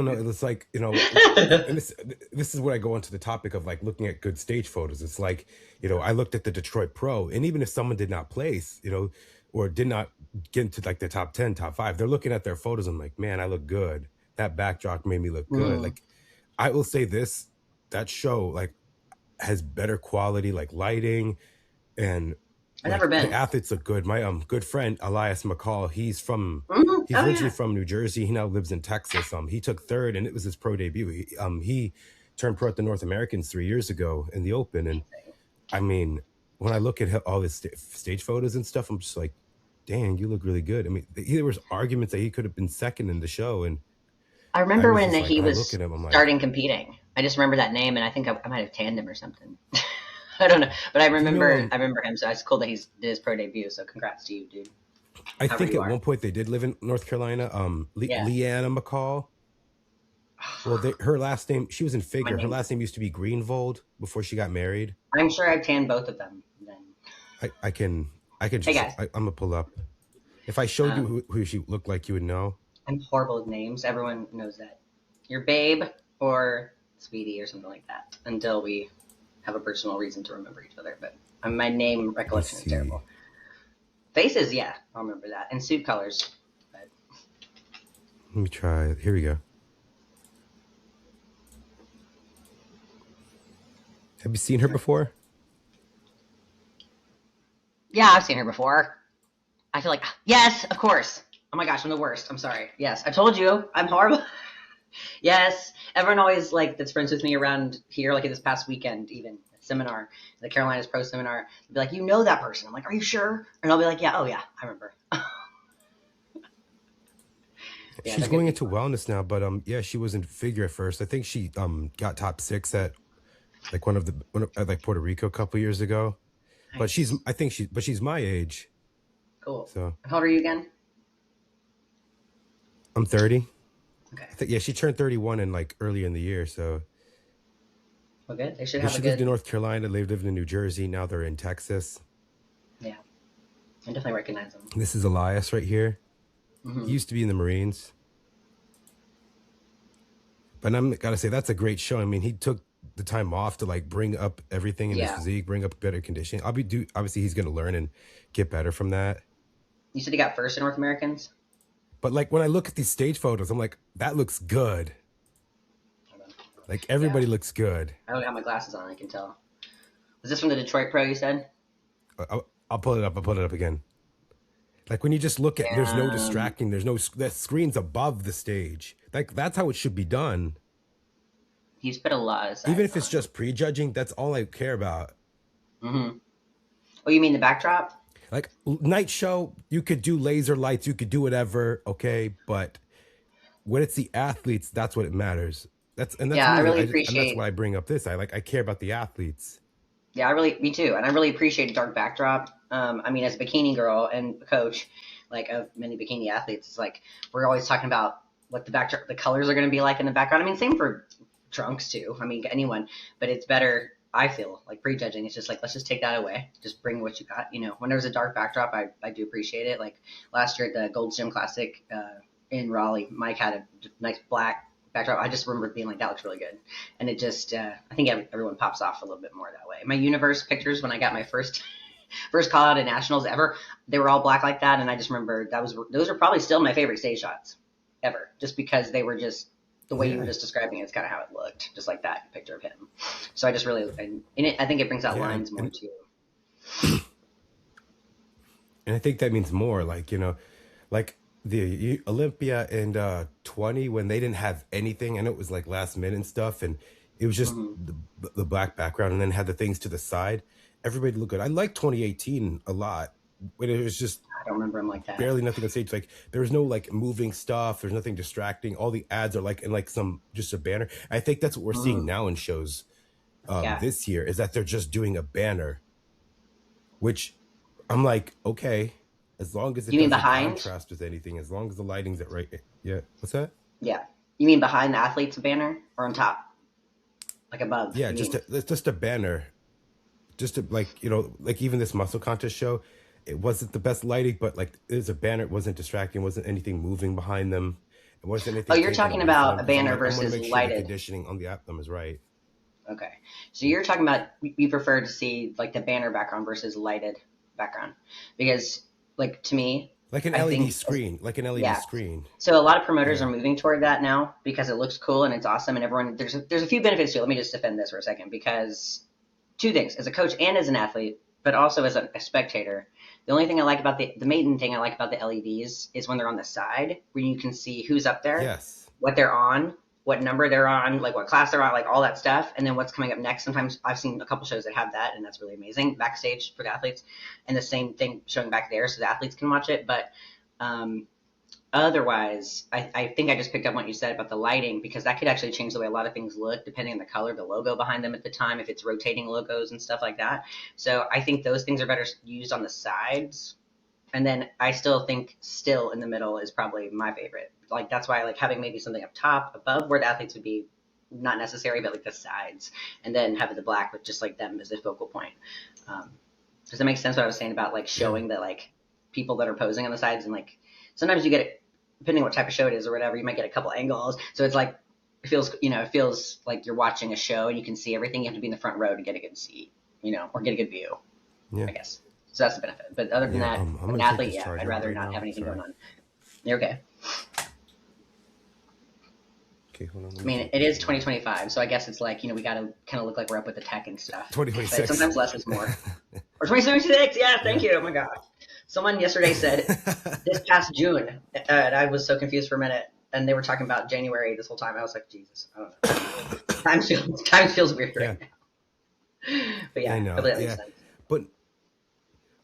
no, it's like, and this is where I go into the topic of like looking at good stage photos. It's like, I looked at the Detroit Pro, and even if someone did not place, or did not get into like the top 10, top 5, they're looking at their photos and like, man, I look good. That backdrop made me look good. Mhm. Like, I will say this, that show like has better quality, like lighting, and I've never like the been. athletes look good. My good friend Elias McCall, Mhm. he's Oh originally yeah. from New Jersey. He now lives in Texas. He took third, and it was his pro debut. He turned pro at the North Americans 3 years ago in the Open. And Amazing. I mean, when I look at all his stage photos and stuff, I'm just like, dang, you look really good. I mean, there was arguments that he could have been second in the show, and I I remember was when just like, he when I look was at him, I'm like, starting competing. I just remember that name, and I think I might have tanned him or something. I don't know, but I do you know? remember. I remember him. So it's cool that he's did his pro debut. So congrats to you, dude. I However think you at are. one point they did live in North Carolina. Yeah. Leanna McCall. Well, her last name, she was in My figure. Her name. last name used to be Greenvold before she got married. I'm sure I've tanned both of them. Then. I can Hey just, guys. I'm gonna pull up. If I showed you Um, who she looked like, you would know. I'm horrible with names. Everyone knows that. You're Babe or Sweetie or something like that until we have a personal reason to remember each other. But my name Let me recollection is see. terrible. Faces, yeah, I'll remember that. And suit colors. But Let me try. Here we go. Have you seen her before? yeah, I've seen her before. I feel like, yes, of course. Oh my gosh, I'm the worst. I'm sorry. Yes, I told you I'm horrible. yes, everyone always like that's friends with me around here, like this past weekend, even seminar, the Carolinas Pro Seminar, be like, you know that person. I'm like, are you sure? And I'll be like, yeah, oh yeah, I remember. yeah, She's they're good going into people. wellness now, but yeah, she was in figure at first. I think she got top 6 at like at like Puerto Rico a couple years ago. But Nice. she's my age. Cool. So How old are you again? I'm 30. Okay. I think, yeah, she turned 31 in like early in the year. So, Well, good. They should but have a she lived in good, North Carolina. They lived in New Jersey. Now they're in Texas. yeah, I definitely recognize them. This is Elias right here. He Hmm. used to be in the Marines. But I'm gotta say that's a great show. I mean, he took the time off to like bring up everything in his Yeah. physique, bring up better conditioning. Obviously he's gonna learn and get better from that. You said you got first in North Americans? But like when I look at these stage photos, I'm like, that looks good. Like Yeah. everybody looks good. I don't have my glasses on, I can tell. Was this from the Detroit Pro you said? I'll pull it up. I'll put it up again. Like when you just look at, there's no Damn. distracting. There's no that screen's above the stage. Like that's how it should be done. He's put a lot of Even size if it's on. just prejudging, that's all I care about. Mm-hmm. Oh, you mean the backdrop? Like night show, you could do laser lights, you could do whatever, okay, but when it's the athletes, that's what it matters. That's Yeah, I me. really And that's why appreciate. I bring up this. I care about the athletes. Yeah, me too, and I really appreciate a dark backdrop. I mean, as a bikini girl and a coach, like of many bikini athletes, it's like we're always talking about what the backdrop, the colors are going to be like in the background. I mean, same for trunks too. I mean, anyone, but it's better. I feel like prejudging. It's just like let's just take that away. Just bring what you got. When there's a dark backdrop, I do appreciate it. Like last year at the Gold's Gym Classic in Raleigh, Mike had a nice black backdrop. I just remember being like, that looks really good. And it just, I think everyone pops off a little bit more that way. My universe pictures when I got my first first call out at nationals ever, they were all black like that. And I just remember those are probably still my favorite stage shots ever, just because they were just the way you were Yeah. just describing it. It's kind of how it looked, just like that picture of him. So I just really, and I think it brings out Yeah, lines more too. and I think that means more like, like the Olympia and 20 when they didn't have anything and it was like last minute and stuff and it was just Mm-hmm. the black background and then had the things to the side. Everybody looked good. I like 2018 a lot, but it was just I don't remember him like that. barely nothing on stage. Like there was no like moving stuff. There's nothing distracting. All the ads are like in like some just a banner. I think that's what we're seeing Mm-hmm. now in shows Yeah. this year is that they're just doing a banner, which I'm like, okay, as long as it You mean doesn't behind? contrast with anything, as long as the lighting's at right. Yeah. What's that? Yeah. You mean behind the athlete's banner or on top? Like above, Yeah, you mean? it's just a banner. Just to like, like even this muscle contest show, it wasn't the best lighting, but like it was a banner. It wasn't distracting. Wasn't anything moving behind them. It wasn't Oh, anything you're taken talking away from them about a because I'm banner like, I want to versus make sure the lighted. conditioning on the album is right. Okay. So you're talking about you prefer to see like the banner background versus lighted background because like to me, Like an I LED think screen, like an LED yeah. screen. So a lot of promoters Yeah. are moving toward that now because it looks cool and it's awesome and everyone there's a few benefits to it. Let me just defend this for a second because two things as a coach and as an athlete, but also as a spectator. The only thing I like about the main thing I like about the LEDs is when they're on the side, when you can see who's up there, Yes. what they're on, what number they're on, like what class they're on, like all that stuff, and then what's coming up next. Sometimes I've seen a couple shows that have that, and that's really amazing backstage for the athletes, and the same thing showing back there so the athletes can watch it. But um, otherwise, I think I just picked up what you said about the lighting because that could actually change the way a lot of things look depending on the color, the logo behind them at the time, if it's rotating logos and stuff like that. So I think those things are better used on the sides. And then I still think still in the middle is probably my favorite. Like that's why I like having maybe something up top above where the athletes would be not necessary, but like the sides, and then having the black with just like them as a focal point. Does that make sense? What I was saying about like Yeah. showing the like people that are posing on the sides and like sometimes you get it depending on what type of show it is or whatever, you might get a couple angles. So it's like it feels like you're watching a show and you can see everything. You have to be in the front row to get a good seat, or get a good view, Yeah. I guess. So that's the benefit. But other than Yeah. that, I'm as an gonna take athlete, this yeah, I'd charger out rather right not now. have anything Sorry. going on. You're okay. Okay, hold on. I mean, it is 2025, so I guess it's like, we got to kind of look like we're up with the tech and stuff. But 2026. sometimes less is more. Or 2026, yeah, thank you. Oh my God. Someone yesterday said this past June, and I was so confused for a minute, and they were talking about January this whole time. I was like, Jesus, I don't know. Time feels weird Yeah. right now. But yeah, I know. hopefully that makes Yeah. sense. But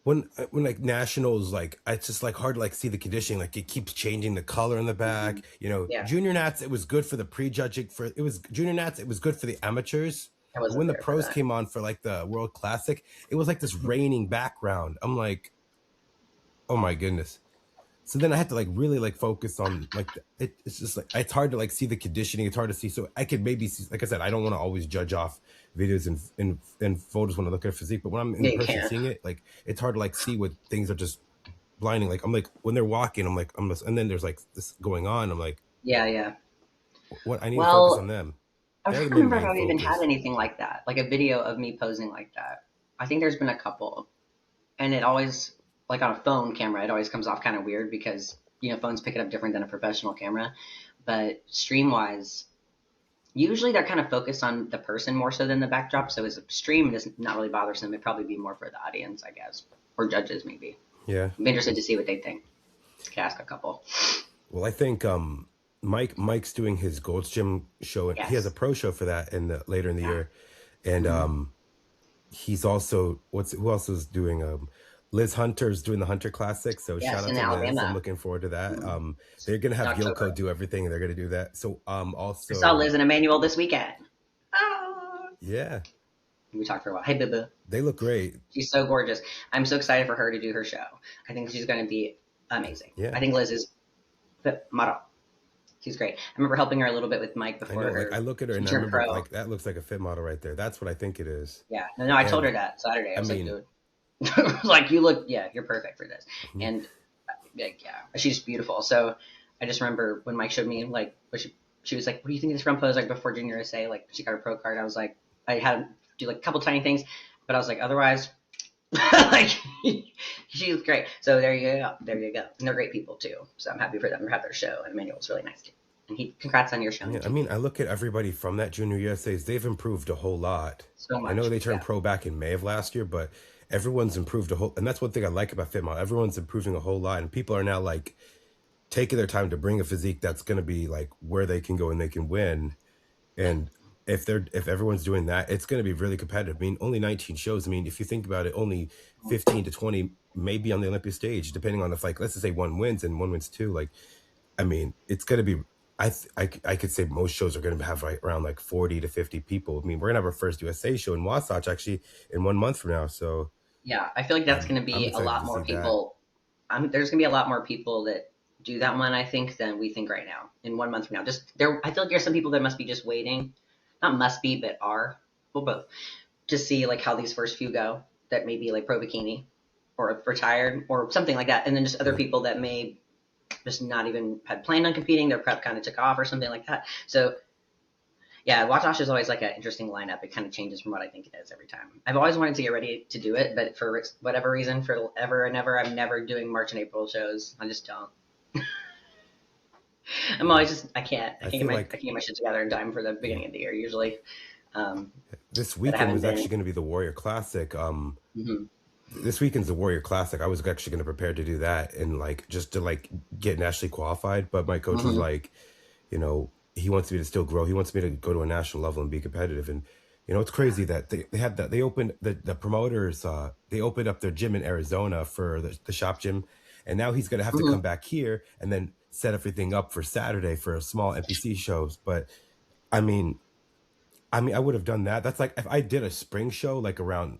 when like nationals, like it's just like hard to like see the conditioning, like it keeps changing the color in the back. Yeah, Junior Nats, it was good for the prejudging Junior Nats, it was good for the amateurs. I But wasn't when the there for pros that. came on for like the World Classic, it was like this raining background. I'm like, oh my goodness. So then I had to like really like focus on like it's just like it's hard to like see the conditioning. It's hard to see. So I could maybe see, like I said, I don't want to always judge off videos and photos when I look at physique. But when I'm in Yeah, you person can't. seeing it, like it's hard to like see what things are just blinding. Like I'm like when they're walking, I'm like and then there's like this going on. I'm like, Yeah, yeah. what I need to focus on Well, them. I'm They're trying the to main remember if I've even had focus. anything like that, like a video of me posing like that. I think there's been a couple. And it always like on a phone camera it always comes off kind of weird because phones pick it up different than a professional camera, but stream wise usually they're kind of focused on the person more so than the backdrop, so as a stream it is not really bothersome. It'd probably be more for the audience, I guess, or judges maybe. Yeah. I'm interested to see what they think. Could ask a couple. Well, I think Mike's doing his Gold's Gym show, and he has a Yes. pro show for that later in the Yeah. year, and Mm-hmm. he's also who else is doing Liz Hunter's doing the Hunter Classic, so shout Yes, out in to Liz. I'm Alabama. looking forward to that. Mm-hmm. They're gonna In have Yoko October. do everything, and they're gonna do that. So I saw also Liz and Emmanuel this weekend. Ah. yeah, We talked for a while. Hey, boo boo. they look great. She's so gorgeous. I'm so excited for her to do her show. I think she's going to be amazing. Yeah, I think Liz is the model. She's great. I remember helping her a little bit with Mike I before know. Like I her. look at her She and I turned remember pro. like that looks like a fit model right there. That's what I think it is. Yeah. No, I told And her that Saturday. I I was like, mean, dude, like you look, yeah, you're perfect for this. mhm. And like, yeah, she's beautiful. So I just remember when Mike showed me like, she was like, what do you think of this front pose? Like before Junior USA, like she got her pro card. I was like, I had to do like a couple tiny things, but I was like, otherwise, like she's great. So there you go. There you go. And they're great people too. So I'm happy for them to have their show. And Emmanuel's really nice too. And congrats on your show on Yeah, I TV. mean, I look at everybody from that Junior USA's, they've improved a whole lot. So I know much. they turned Yeah. pro back in May of last year, but everyone's improved a whole, and that's one thing I like about FitMod. Everyone's improving a whole lot, and people are now like taking their time to bring a physique that's going to be like where they can go and they can win. And if everyone's doing that, it's going to be really competitive. I mean, only 19 shows. I mean, if you think about it, only 15 to 20 maybe on the Olympia stage, depending on if like let's just say one wins and one wins two. Like, I mean, it's going to be. I could say most shows are going to have right around like 40 to 50 people. I mean, we're gonna have our first USA show in Wasatch actually in 1 month from now. So Yeah. I feel like that's going to I'm be a excited lot to more see that. people. There's going to be a lot more people that do that one, I think, than we think right now in 1 month from now. Just there, I feel like there's some people that must be just waiting, not must be, but are, well, both, to see like how these first few go that may be like pro bikini or retired or something like that. And then just other Yeah. people that may just not even had planned on competing. Their prep kind of took off or something like that. So yeah, Watosh is always like an interesting lineup. It kind of changes from what I think it is every time. I've always wanted to get ready to do it, but for whatever reason, forever and ever, I'm never doing March and April shows. I just don't. I'm Yeah. always just I I can't get feel my like shit together in time for the yeah, beginning of the year usually. Um, this but I weekend haven't was been. actually going to be the Warrior Classic. Mm-hmm, This weekend's the Warrior Classic. I was actually going to prepare to do that and like just to like get nationally qualified, but my coach was mm-hmm, like, you know, he wants me to still grow. He wants me to go to a national level and be competitive. And it's crazy that they had that they opened the promoters they opened up their gym in Arizona for the shop gym, and now he's gonna have to mm-hmm. come back here and then set everything up for Saturday for a small NPC shows. But I mean, I would have done that. That's like if I did a spring show like around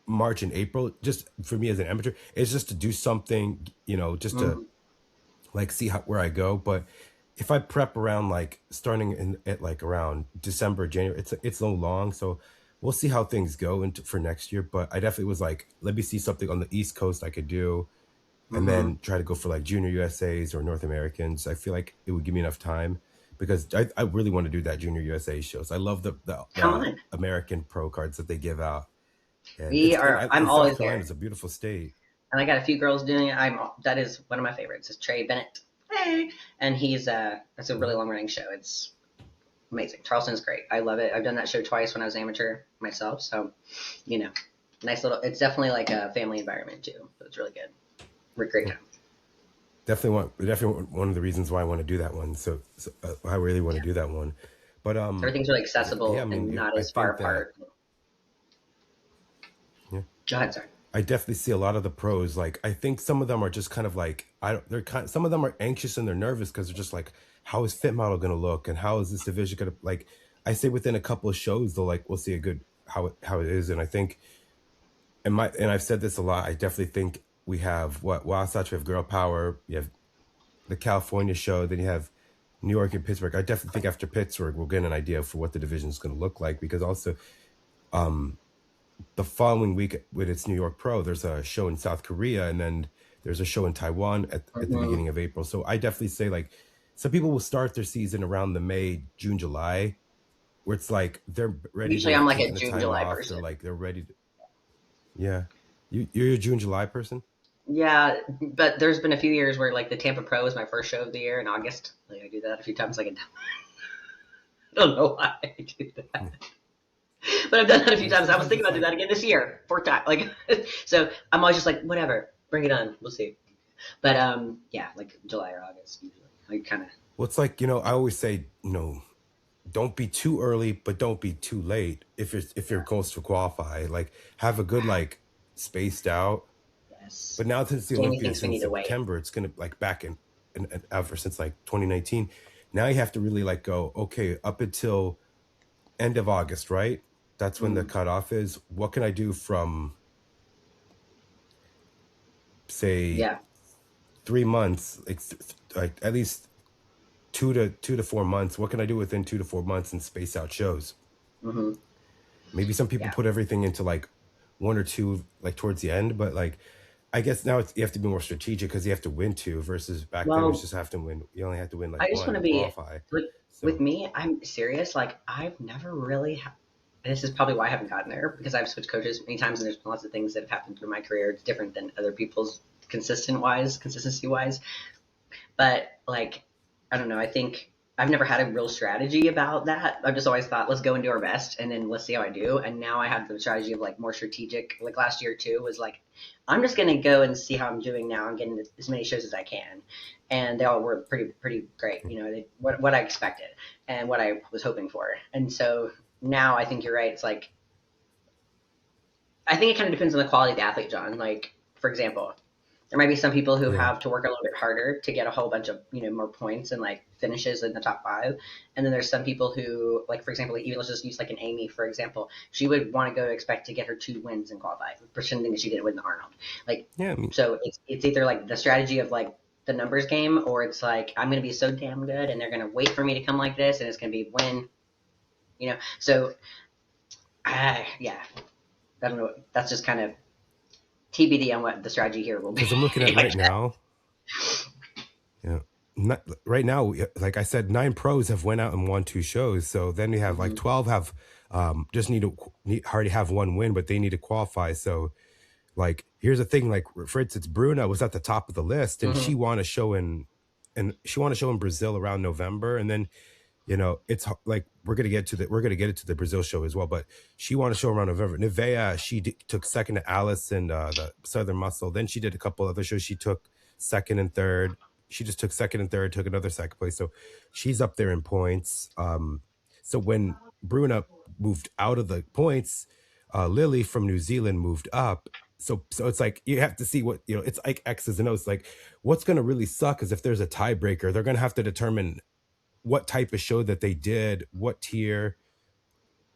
March and April, just for me as an amateur, it's just to do something, just to Mm-hmm. like see where I go. But if I prep around like starting at like around December, January, it's so long. So we'll see how things go into for next year. But I definitely was like, let me see something on the East Coast I could do, and Mm-hmm. then try to go for like Junior USAs or North Americans. I feel like it would give me enough time because I really want to do that Junior USA shows. I love Come the on, American pro cards that they give out, and we are. I'm South always Carolina there. is a beautiful state. And I got a few girls doing it. That is one of my favorites. Is Trey Bennett. Hey, and he's that's a really Mhm. long running show. It's amazing. Charleston's great. I love it. I've done that show twice when I was amateur myself. So, you know, nice little. It's definitely like a family environment too. So it's really good. We're great time. Definitely one of the reasons why I want to do that one. So I really want to do that one. But Everything's really yeah, I accessible and mean, not I as far think that apart. yeah, Go ahead, sorry. I definitely see a lot of the pros. Like I think some of them are just kind of like I don't. They're kind. Some of them are anxious and they're nervous because they're just like, how is Fit Model going to look and how is this division going to like? I say within a couple of shows they'll like we'll see a good how it is, and I think and I've said this a lot. I definitely think we have Wasatch, we have Girl Power, you have the California show, then you have New York and Pittsburgh. I definitely think after Pittsburgh, we'll get an idea for what the division is going to look like because also um, the following week when it's New York Pro, there's a show in South Korea and then there's a show in Taiwan at the Mm-hmm. beginning of April. So I definitely say like some people will start their season around the May, June, July, where it's like they're ready to Usually, I'm like like taking a the June, time July off. person. They're ready to, yeah. You're a June, July person? Yeah, but there's been a few years where like the Tampa Pro was my first show of the year in August. Like I do that a few times. Like I don't know why I do that. Yeah. But I've done that a few Yeah, times. I was sometimes thinking it's about doing like that again this year, fourth time. Like, so I'm always just like, whatever, bring it on. We'll see. But yeah, like July or August usually. I kind of. well, it's like, I always say, don't be too early, but don't be too late if you're close to qualify. Like have a good like spaced out. Yes. But now since the Jamie Olympics thinks we in need to wait. September, it's gonna like back in ever since like 2019. Now you have to really like go, okay, up until end of August, right? That's when the Mm, cutoff is. What can I do from say yeah. 3 months, like at least 2 to 4 months? What can I do within 2 to 4 months and space out shows? Hmm. Maybe some people Yeah. put everything into like one or two, like towards the end, but like I guess now you have to be more strategic because you have to win two versus back then it was Well, just have to win. You only had to win like I just want one to to be qualify. with So me. I'm serious. Like I've never really. This is probably why I haven't gotten there because I've switched coaches many times and there's been lots of things that have happened through my career. It's different than other people's consistency wise. But like, I don't know. I think I've never had a real strategy about that. I've just always thought, let's go and do our best, and then let's see how I do. And now I have the strategy of like more strategic. Like last year too was like, I'm just gonna go and see how I'm doing now. I'm getting as many shows as I can, and they all were pretty great. What I expected and what I was hoping for. And so now I think you're right. It's like I think it kind of depends on the quality of the athlete, John. Like for example, there might be some people who yeah, have to work a little bit harder to get a whole bunch of more points and like finishes in the top five, and then there's some people who, like for example, even let's just use like an Amy for example. She would want to go expect to get her 2 wins and qualify, pretending that she didn't win the Arnold. Like, yeah. I mean, so it's either like the strategy of like the numbers game, or it's like I'm gonna be so damn good, and they're gonna wait for me to come like this, and it's gonna be win. So yeah, I don't know. That's just kind of TBD on what the strategy here will be. because I'm looking at right now. right now, like I said, 9 pros have went out and won 2 shows. So then we have like Hmm. 12 have just already have one win, but they need to qualify. So like here's the thing, like for instance, Bruna was at the top of the list, and Hmm. she won a show in Brazil around November, and then it's like we're gonna get it to the Brazil show as well. But she won a show around November. Nevea, took second to Alice and the Southern Muscle. Then she did a couple other shows. She took second and third. She just took second and third, took another second place. So she's up there in points. So when Bruna moved out of the points, Lily from New Zealand moved up. So it's like you have to see what it's like X's and O's. Like what's gonna really suck is if there's a tiebreaker, they're gonna have to determine what type of show that they did, what tier,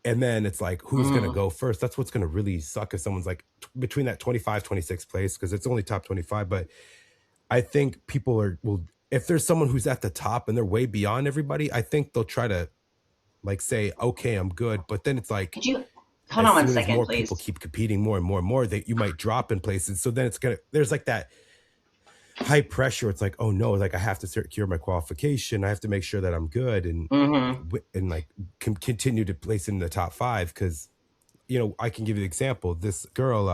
and then it's like who's going to Hmm. go first. That's what's going to really suck if someone's like between that 25, 26 place, because it's only top 25. But I think people will, if there's someone who's at the top and they're way beyond everybody, I think they'll try to like say, okay, I'm good. But then it's like Could you hold as on one soon as second, more people please? keep competing more and more and more, that you might drop in places. So then there's like that high pressure. It's like, oh no, like I have to secure my qualification. I have to make sure that I'm good Hmm. and like continue to place in the top five. Because I can give you the example. This girl,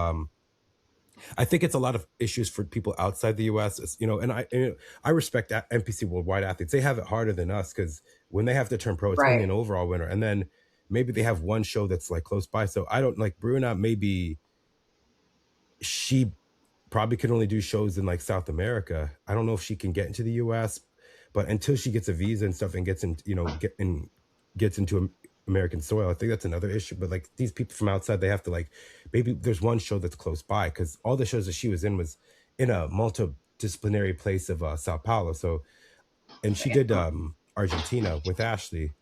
I think it's a lot of issues for people outside the U.S. I respect NPC Worldwide athletes. They have it harder than us because when they have to turn pro, it's only Right. an overall winner, and then maybe they have one show that's like close by. So I don't like Bruna. Maybe she probably could only do shows in like South America. I don't know if she can get into the US, but until she gets a visa and stuff and gets in, gets into American soil, I think that's another issue. But like these people from outside, they have to like maybe there's one show that's close by because all the shows that she was in a multidisciplinary place of Sao Paulo. So and she did Argentina with Ashley,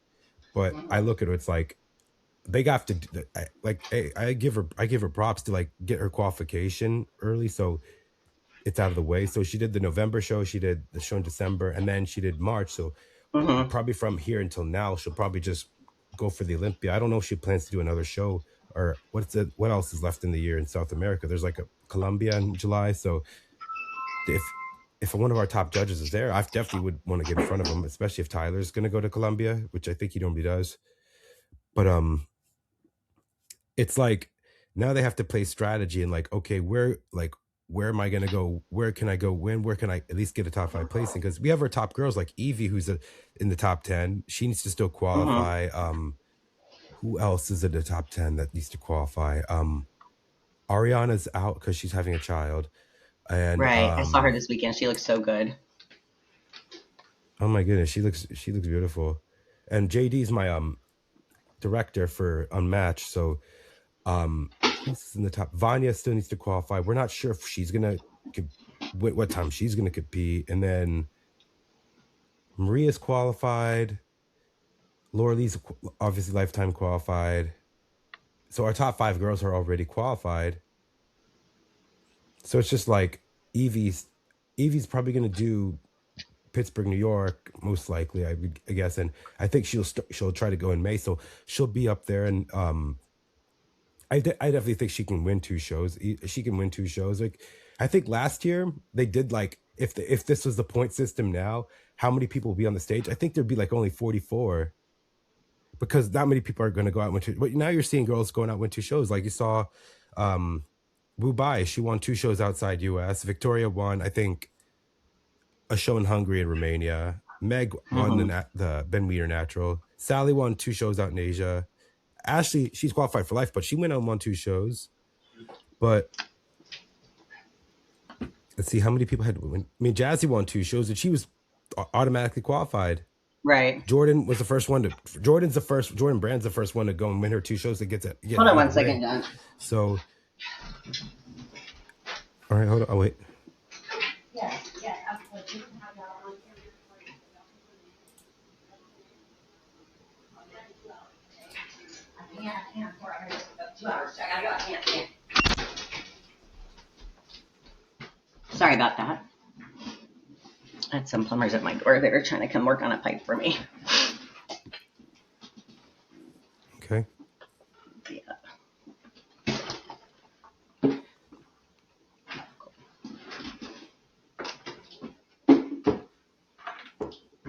but I look at her, it's like they got to like hey, I give her props to like get her qualification early so it's out of the way. So she did the November show, she did the show in December, and then she did March. So Hmm. probably from here until now, she'll probably just go for the Olympia. I don't know if she plans to do another show or what else is left in the year in South America. There's like a Colombia in July. So if one of our top judges is there, I definitely would want to get in front of him, especially if Tyler's gonna go to Colombia, which I think he normally does. But it's like now they have to play strategy and like, okay, where am I gonna go? Where can I go win? Where can I at least get a top 5 placing? Because we have our top girls like Evie, who's in the top 10. She needs to still Hmm. qualify. Who else is in the top 10 that needs to qualify? Ariana's out because she's having a child. And Right. I saw her this weekend. She looks so good. oh my goodness, she looks beautiful. And JD's my director for Unmatched. So who's in the top? Vanya still needs to qualify. We're not sure if she's gonna what time she's gonna compete. And then Maria's qualified. Laura Lee's obviously lifetime qualified. So our top 5 girls are already qualified. So it's just like Evie's Evie's probably gonna do Pittsburgh, New York, most likely. I guess, and I think she'll try to go in May. So she'll be up there, and I definitely think she can win 2 shows. She can win 2 shows. Like I think last year they did like if this was the point system now, how many people will be on the stage? I think there'd be like only 44 because not many people are going to go out and win 2. But now you're seeing girls going out and win 2 shows. Like you saw, Wu Bai, she won 2 shows outside U.S. Victoria won, I think, a show in Hungary and Romania. Meg won Hmm. the Ben Weeder Natural. Sally won 2 shows out in Asia. Ashley, she's qualified for life, but she went out and won 2 shows. But let's see how many people had. I mean, Jazzy won 2 shows, and she was automatically qualified. Right. Jordan was the first one to. Jordan Brand's the first one to go and win her 2 shows to get Hold on out of one the second, way. John. So, all right, hold on. Oh wait. Yes, yes, absolutely. I can't. 2 hours. I gotta go. I can't. Sorry about that. I had some plumbers at my door that are trying to come work on a pipe for me. Okay. Yeah.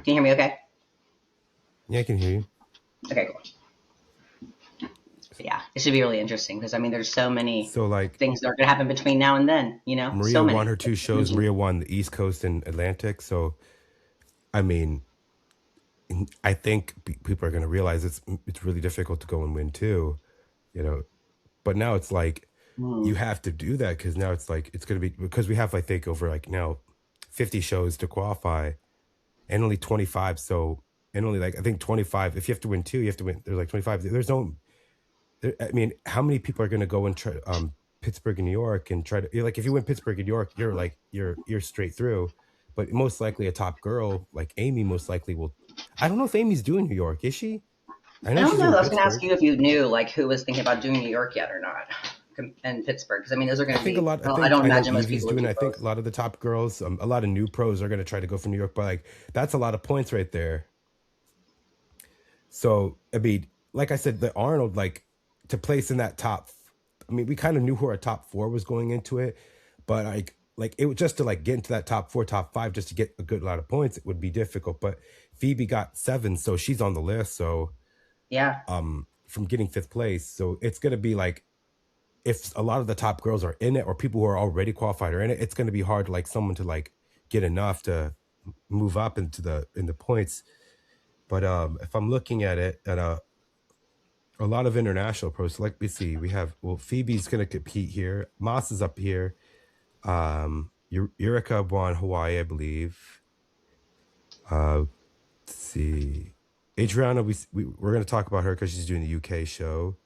Can you hear me okay? Yeah, I can hear you. Okay, cool. Yeah, it should be really interesting because I mean, there's so many So like things that are going to happen between now and then. So Maria won many. her two shows. Maria won the East Coast and Atlantic. So I mean, I think people are going to realize it's really difficult to go and win too, you know. But now it's like you Mm. have to do that because now it's like it's going to be because we have I think over like now 50 shows to qualify and only 25. So and only like I think 25. If you have to win two, you have to win. There's like 25. There's no. I mean, how many people are going to go and try Pittsburgh and New York and try to you're like if you win Pittsburgh and New York, you're like you're straight through. But most likely a top girl like Amy most likely will. I don't know if Amy's doing New York. Is she? I I know don't she's know. doing I was going to ask Pittsburgh. you if you knew like who was thinking about doing New York yet or not, and Pittsburgh, because I mean, those are I going to think a be. lot. I Well, I think don't I know imagine most Evie's people would doing. do I think both. a lot of the top girls, a lot of new pros are going to try to go for New York. But like that's a lot of points right there. So I mean, like I said, the Arnold like to place in that top. I mean, we kind of knew who our top four was going into it, but like it was just to like get into that top four, top five, just to get a good lot of points. It would be difficult. But Phoebe got 7, so she's on the list. So Yeah. from getting 5th place, so it's going to be like if a lot of the top girls are in it or people who are already qualified are in it, it's going to be hard like someone to like get enough to move up into the in the points. But if I'm looking at it at a lot of international pros, so let me see, we have Phoebe's going to compete here, Moss is up here, Eureka won Hawaii I believe. Let's see, Adriana, we're going to talk about her because she's doing the UK show.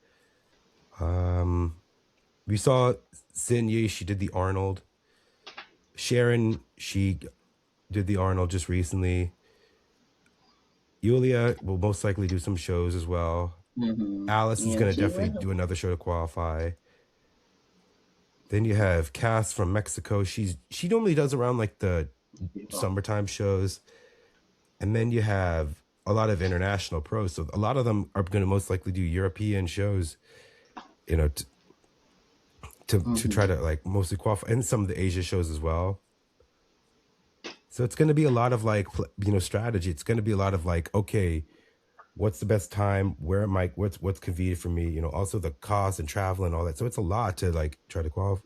We saw Sin Yi, she did the Arnold. Sharon, she did the Arnold just recently. Yulia will most likely do some shows as well. Mm-hmm. Alice is Yeah, going to she definitely will. do another show to qualify. Then you have Cass from Mexico. She normally does around like the Beautiful. summertime shows. And then you have a lot of international pros. So a lot of them are going to most likely do European shows, you know, to try Mm-hmm. to like mostly qualify, and some of the Asia shows as well. So it's going to be a lot of like, strategy. It's going to be a lot of like, okay, what's the best time? Where am I? What's convenient for me? Also the cost and travel and all that. So it's a lot to like try to qualify.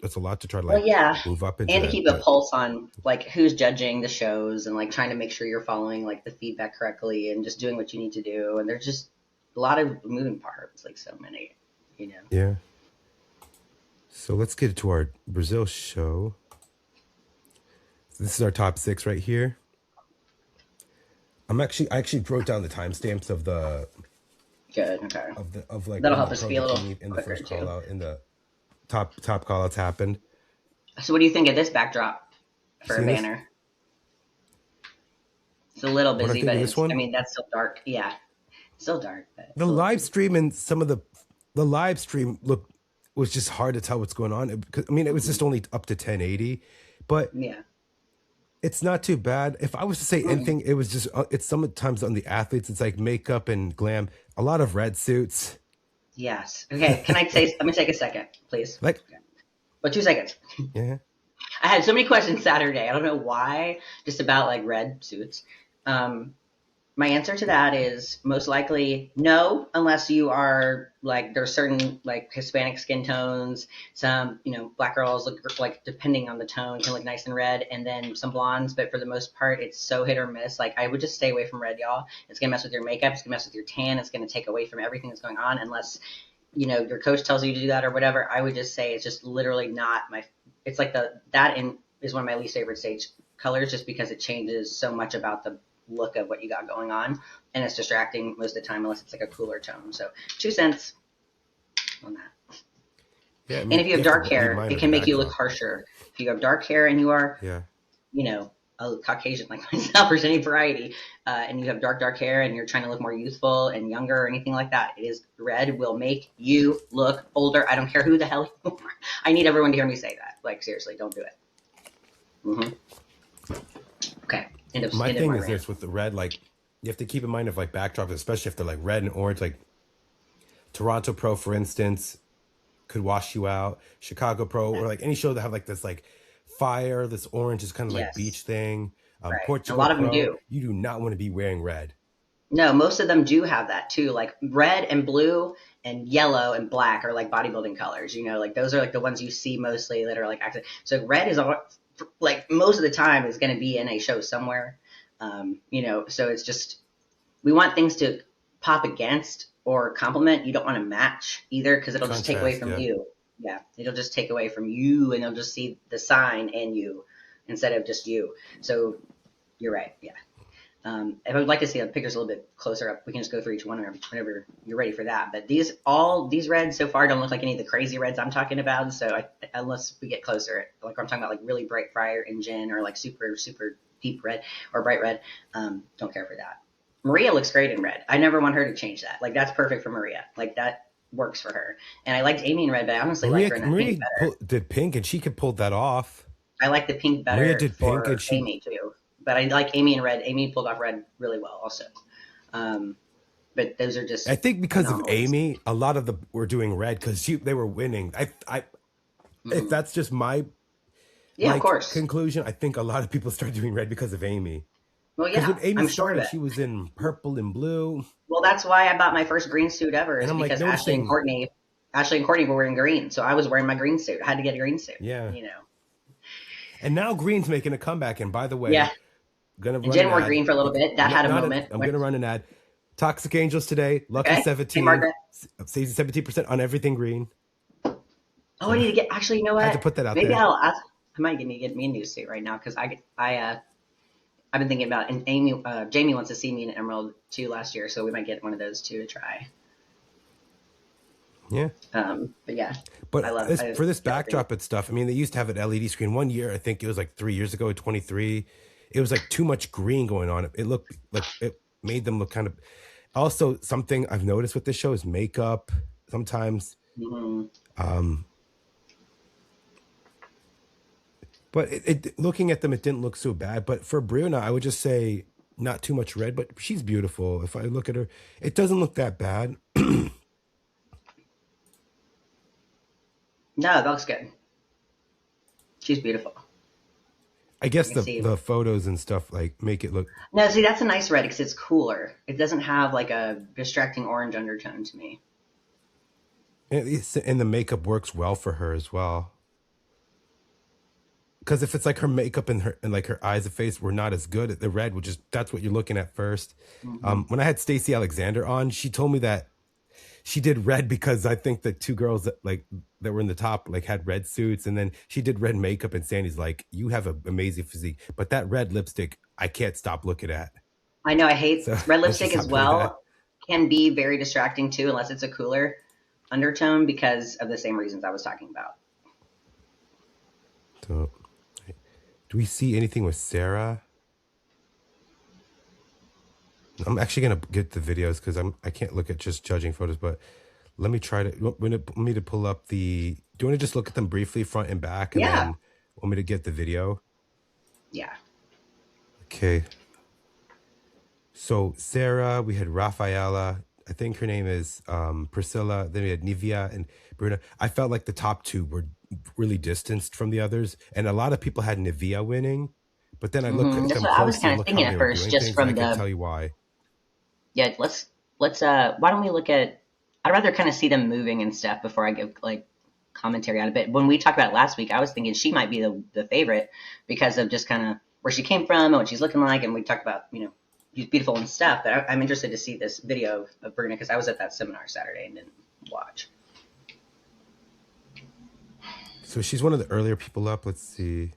It's a lot to try to Well, like yeah, move up into and to that. keep a But pulse on like who's judging the shows and like trying to make sure you're following like the feedback correctly and just doing what you need to do. And there's just a lot of moving parts, like so many, you know. yeah. So let's get to our Brazil show. So this is our top 6 right here. I actually wrote down the timestamps of the Good. Okay. of like That'll when help the us pro be a little bikini in the quicker first call too. out in the top call outs happened. So, what do you think of this backdrop You for a seen this? banner? It's a little What I busy, think but of this it's. I one? mean, that's still dark. Yeah, it's still dark, but The it's a little live busy. stream and some of the live stream look was just hard to tell what's going on. I mean, it was just Mm-hmm. only up to 1080, but Yeah. it's not too bad. If I was to say Mm-mm. anything, it was just it's sometimes on the athletes. It's like makeup and glam, a lot of red suits. Yes. Okay. Can I say? Let me take a second, please. Like, Okay. But 2 seconds. yeah, I had so many questions Saturday. I don't know why, just about like red suits. Um, my answer to that is most likely no, unless you are like there's certain like Hispanic skin tones. Some black girls look like depending on the tone can look nice and red, and then some blondes. But for the most part, it's so hit or miss. Like I would just stay away from red, y'all. It's gonna mess with your makeup. It's gonna mess with your tan. It's gonna take away from everything that's going on unless your coach tells you to do that or whatever. I would just say it's just literally not my. It's like is one of my least favorite stage colors just because it changes so much about the look of what you got going on, and it's distracting most of the time unless it's like a cooler tone. So 2 cents on that. yeah. I And mean, if you you have have to dark be hair, mindful it of the can make you look backdrop. harsher. If you have dark hair and you are, Yeah, you know, a Caucasian like myself or any variety, and you have dark hair and you're trying to look more youthful and younger or anything like that, red will make you look older. I don't care who the hell you are. I need everyone to hear me say that. Like seriously, don't do it. Mm-hmm. Okay. my End of thing my is rant. this with the red, like you have to keep in mind of like backdrops, especially if they're like red and orange. Like Toronto Pro, for instance, could wash you out. Chicago Pro, or like any show that have like this like fire, this orange is kind of like beach Yes. thing. Right. A Portugal lot of them Pro, do. you do not want to be wearing red. No, most of them do have that too. Like red and blue and yellow and black are like bodybuilding colors. Like those are like the ones you see mostly that are like active. So red is like most of the time is going to be in a show somewhere. So it's just we want things to pop against or complement. You don't want to match either because it'll just take away Contrast, from yeah. you. Yeah, it'll just take away from you, and they'll just see the sign in you instead of just you. So you're right. Yeah. If I would like to see the pictures a little bit closer up, we can just go through each one whenever you're ready for that. But these reds so far don't look like any of the crazy reds I'm talking about. So unless we get closer, like I'm talking about, like really bright fire and gin, or like super super deep red or bright red, don't care for that. Maria looks great in red. I never want her to change that. Like that's perfect for Maria. Like that works for her. And I liked Amy in red, but I honestly like her in that pink better. Did pink, and she could pull that off. I like the pink Maria better did pink, and for she Amy too. But I like Amy in red. Amy pulled off red really well also. Um, but those are I just think because of phenomenal. Amy, a lot of the were doing red because they were winning. If that's just my Yeah, of course. conclusion, I think a lot of people started doing red because of Amy. Well, Because yeah, when Amy I'm sure of started, it. she was in purple and blue, Well, that's why I bought my first green suit ever, and is I'm like because noticing, Ashley and Courtney were wearing green, so I was wearing my green suit. I had to get a green suit. yeah. You know. And now green's making a comeback. And by the Yeah, way, gonna and run Jen an wore ad. green for a little bit. That had a moment. I'm gonna run an ad. Toxic Angels today, Lucky Okay. Hey, 17, Margaret. saves you 17% on everything green. Oh, I So need to get. Actually, you know I had to what? put that out Maybe there. I'll ask. I might get me a new suit right now because I've been thinking about, and Jamie wants to see me in Emerald too last year, so we might get one of those too to try. Yeah. But yeah, But I for this feel green. backdrop and stuff, I mean, they used to have an LED screen. One year, I think it was like 3 years ago, 23. It was like too much green going on. It looked like it made them look kind of. Also, something I've noticed with this show is makeup. Sometimes, Mm-hmm. um, but looking at them, it didn't look so bad. But for Bruna, I would just say not too much red, but she's beautiful. If I look at her, it doesn't look that bad. No, that looks good. She's beautiful. I I guess can see. the photos and stuff like make it look. No, see, that's a nice red because it's cooler. It doesn't have like a distracting orange undertone to me. And the makeup works well for her as well. Because if it's like her makeup and like her eyes and face were not as good, the red would just that's what you're looking at first. Mm-hmm. When I had Stacey Alexander on, she told me that she did red because I think the two girls that were in the top like had red suits, and then she did red makeup, and Sandy's like, "You have an amazing physique, but that red lipstick I can't stop looking at." I know I hate So red and she lipstick as stopped doing that. well. Can be very distracting too, unless it's a cooler undertone because of the same reasons I was talking about. So, do we see anything with Sarah? I'm actually gonna get the videos because I can't look at just judging photos, but let me try to. You want me to pull up the? Do you want to just look at them briefly, front and back, and Yeah, then want me to get the video? yeah. Okay. So Sarah, we had Rafaela. I think her name is Priscilla. Then we had Nivea and Bruna. I felt like the top two were really distanced from the others, and a lot of people had Nivea winning. But then I look at That's them what I was closely kind and of look how thinking they at were first, doing just things, and I from could the tell you why. yeah. Let's why don't we look at? I'd rather kind of see them moving and stuff before I give like commentary on it. But when we talked about it last week, I was thinking she might be the favorite because of just kind of where she came from and what she's looking like, and we talked about she's beautiful and stuff. But I'm interested to see this video of Bruna because I was at that seminar Saturday and didn't watch. So she's one of the earlier people up. Let's see.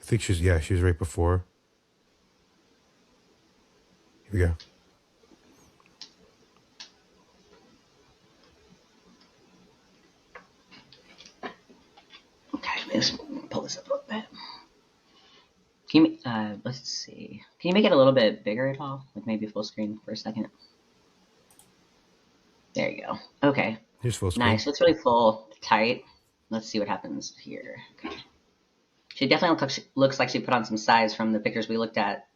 I think she was right before. Here we go. Okay, let's pull this up a little bit. Can you, let's see. Can you make it a little bit bigger at all? Like maybe full screen for a second. There you go. Okay. Here's full screen. Nice. It's really full, tight. Let's see what happens here. Okay. She definitely looks like she put on some size from the pictures we looked at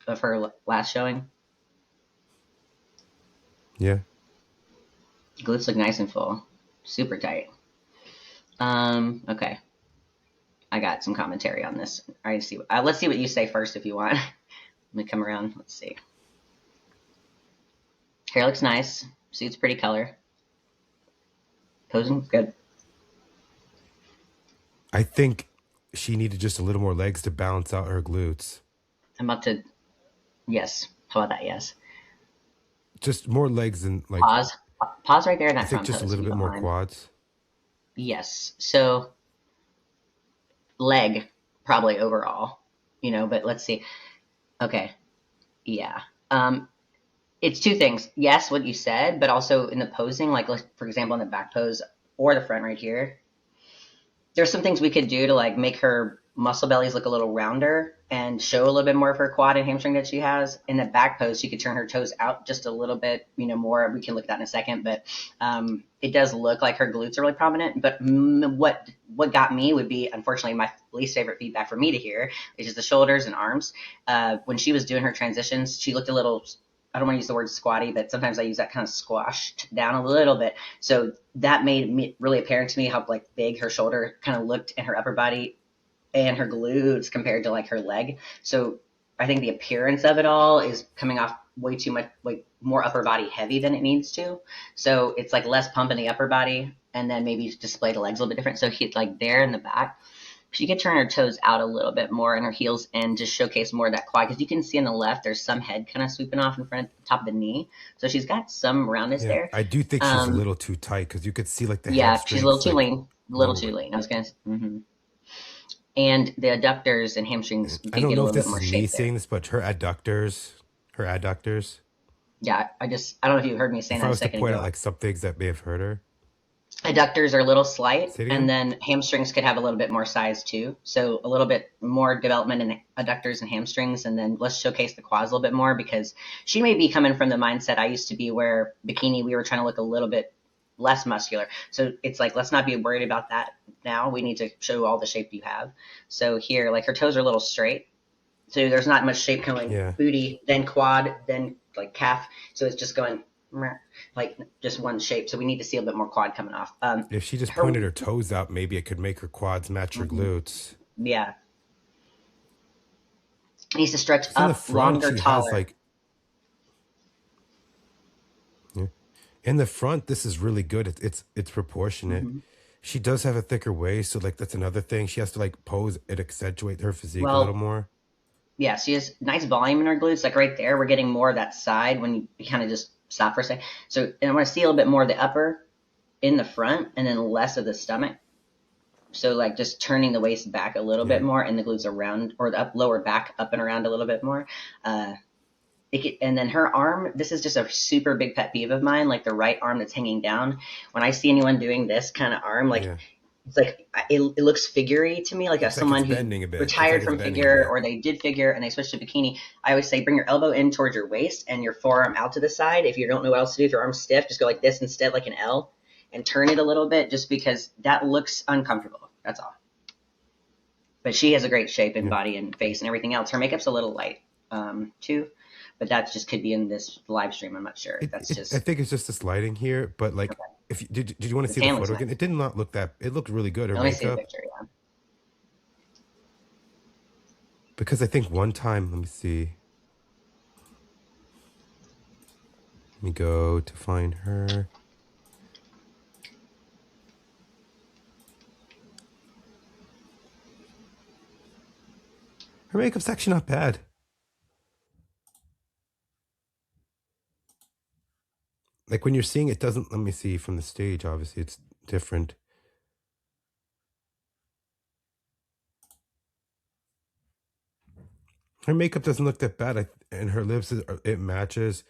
of her last showing. Yeah. Glutes look nice and full, super tight. Okay, I got some commentary on this. All right, see. Let's see what you say first, if you want. Let me come around. Let's see. Hair looks nice. Suit's pretty color. Posing good. I think she needed just a little more legs to balance out her glutes. I'm about to. Yes. How about that? Yes. Just more legs and like, Pause. Pause right there in I that think front just a pose, if little you bit don't more mind. quads. Yes. So leg probably overall, but let's see. Okay. Yeah. It's two things. Yes, what you said, but also in the posing, like for example, in the back pose or the front right here, there's some things we could do to like make her muscle bellies look a little rounder and show a little bit more of her quad and hamstring that she has. In the back pose, she could turn her toes out just a little bit, more. We can look at that in a second, but it does look like her glutes are really prominent. But what got me would be, unfortunately, my least favorite feedback for me to hear, which is the shoulders and arms. When she was doing her transitions, she looked a little, I don't want to use the word squatty, but sometimes I use that kind of squashed down a little bit. So that made me really apparent to me how like big her shoulder kind of looked in her upper body and her glutes compared to like her leg. So I think the appearance of it all is coming off way too much, like more upper body heavy than it needs to. So it's like less pump in the upper body and then maybe display the legs a little bit different. So he's like there in the back, she could turn her toes out a little bit more and her heels and just showcase more of that quad. Because you can see on the left, there's some head kind of sweeping off in front of the top of the knee. So she's got some roundness Yeah, there. I do think she's a little too tight because you could see like the Yeah, she's a little hamstrings too like lean. A little too lower. lean. I was going to. Mm-hmm. And the adductors and hamstrings I could don't get a know if little bit this more is me shape there. saying this, but her adductors. Yeah, I don't know if you heard me saying If that I a was to second point out ago. like some things that may have hurt her, Adductors are a little slight, say it and again. then hamstrings could have a little bit more size too. So a little bit more development in adductors and hamstrings, and then let's showcase the quads a little bit more because she may be coming from the mindset I used to be, where bikini we were trying to look a little bit less muscular. So it's like let's not be worried about that now. We need to show all the shape you have. So here, like her toes are a little straight, so there's not much shape going Yeah. booty, then quad, then like calf. So it's just going like just one shape. So we need to see a bit more quad coming off. If she just Her, pointed her toes out, maybe it could make her quads match her mhm, glutes. yeah, needs to stretch Because in the up, front, longer, she has taller. like, yeah. In the front, this is really good. It's proportionate. Hmm. She does have a thicker waist, so like that's another thing. She has to like pose and accentuate her physique a little Well, more. yeah, she has nice volume in her glutes. Like right there, we're getting more of that side when you kind of just stop for a second. So, and I want to see a little bit more of the upper in the front, and then less of the stomach. So like just turning the waist back a little bit Yeah. more and the glutes around, or the lower back up and around a little bit more. Uh, and then her arm, this is just a super big pet peeve of mine, like the right arm that's hanging down. When I see anyone doing this kind of arm, like Yeah. it's like it looks figurey to me, like as It's like it's someone who bending a bit. It's like retired it's from bending a figure bit. or they did figure and they switched to bikini. I always say bring your elbow in towards your waist and your forearm out to the side. If you don't know what else to do, if your arm's stiff, just go like this instead, like an L, and turn it a little bit, just because that looks uncomfortable. That's all. But she has a great shape in Yeah. body and face and everything else. Her makeup's a little light too, but that just could be in this live stream. I'm not sure. That's I just think it's just this lighting here, but like, okay. if you, did you want to The see the tan photo looks again? nice. It did not look that. It looked really good. Her Let me see the makeup, picture. Yeah. because I think one time, let me see. Let me go to find her. Her makeup's actually not bad. Like when you're seeing it, doesn't. Let me see from the stage. Obviously, it's different. Her makeup doesn't look that bad, and her lips it matches.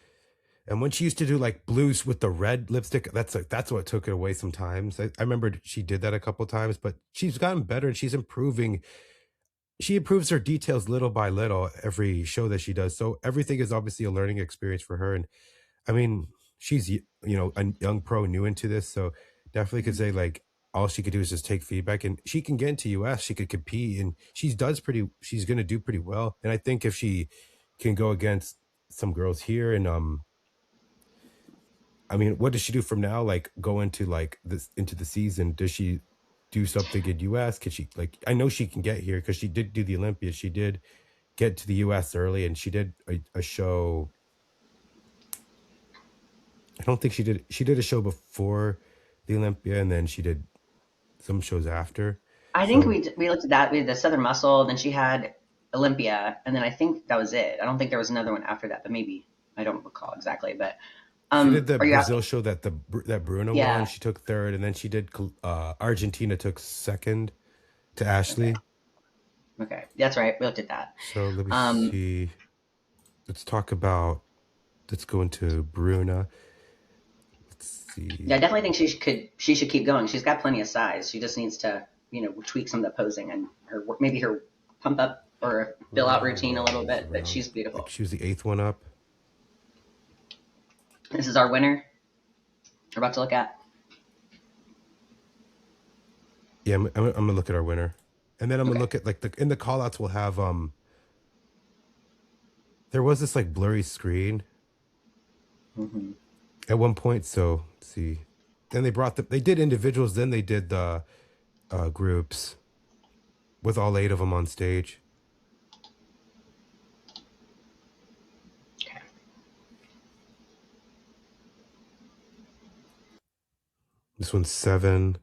And when she used to do like blues with the red lipstick, that's what took it away sometimes. I remember she did that a couple times, but she's gotten better and she's improving. She improves her details little by little every show that she does. So everything is obviously a learning experience for her. And I mean, she's a young pro new into this, so definitely could say like all she could do is just take feedback, and she can get into US. She could compete, and she's gonna do pretty well. And I think if she can go against some girls here, and I mean, what does she do from now? Like go into like this into the season? Does she do something in US? Could she like? I know she can get here because she did do the Olympiad. She did get to the US early, and she did a show. I don't think she did. She did a show before the Olympia, and then she did some shows after. I think So we looked at that. We had the Southern Muscle, then she had Olympia, and then I think that was it. I don't think there was another one after that, but maybe I don't recall exactly. But she did the are you Brazil asking? show that that Bruno won. Yeah. She took third, and then she did Argentina took second to Okay. Ashley. Okay. That's right. We looked at that. So let me Um, see. Let's talk about. Let's go into Bruna. Let's yeah, I see. definitely think she should keep going. She's got plenty of size. She just needs to, tweak some of the posing and maybe her pump up or fill out routine a little Rolls bit. But around. she's Like beautiful. she was the eighth one up. This is our winner. We're about to look at. Yeah, I'm gonna look at our winner, and then I'm gonna Okay. look at like in the callouts we'll have there was this like blurry screen Hmm. at one point. So let's see. Then they did individuals. Then they did the groups with all 8 of them on stage. Okay. This one's 7.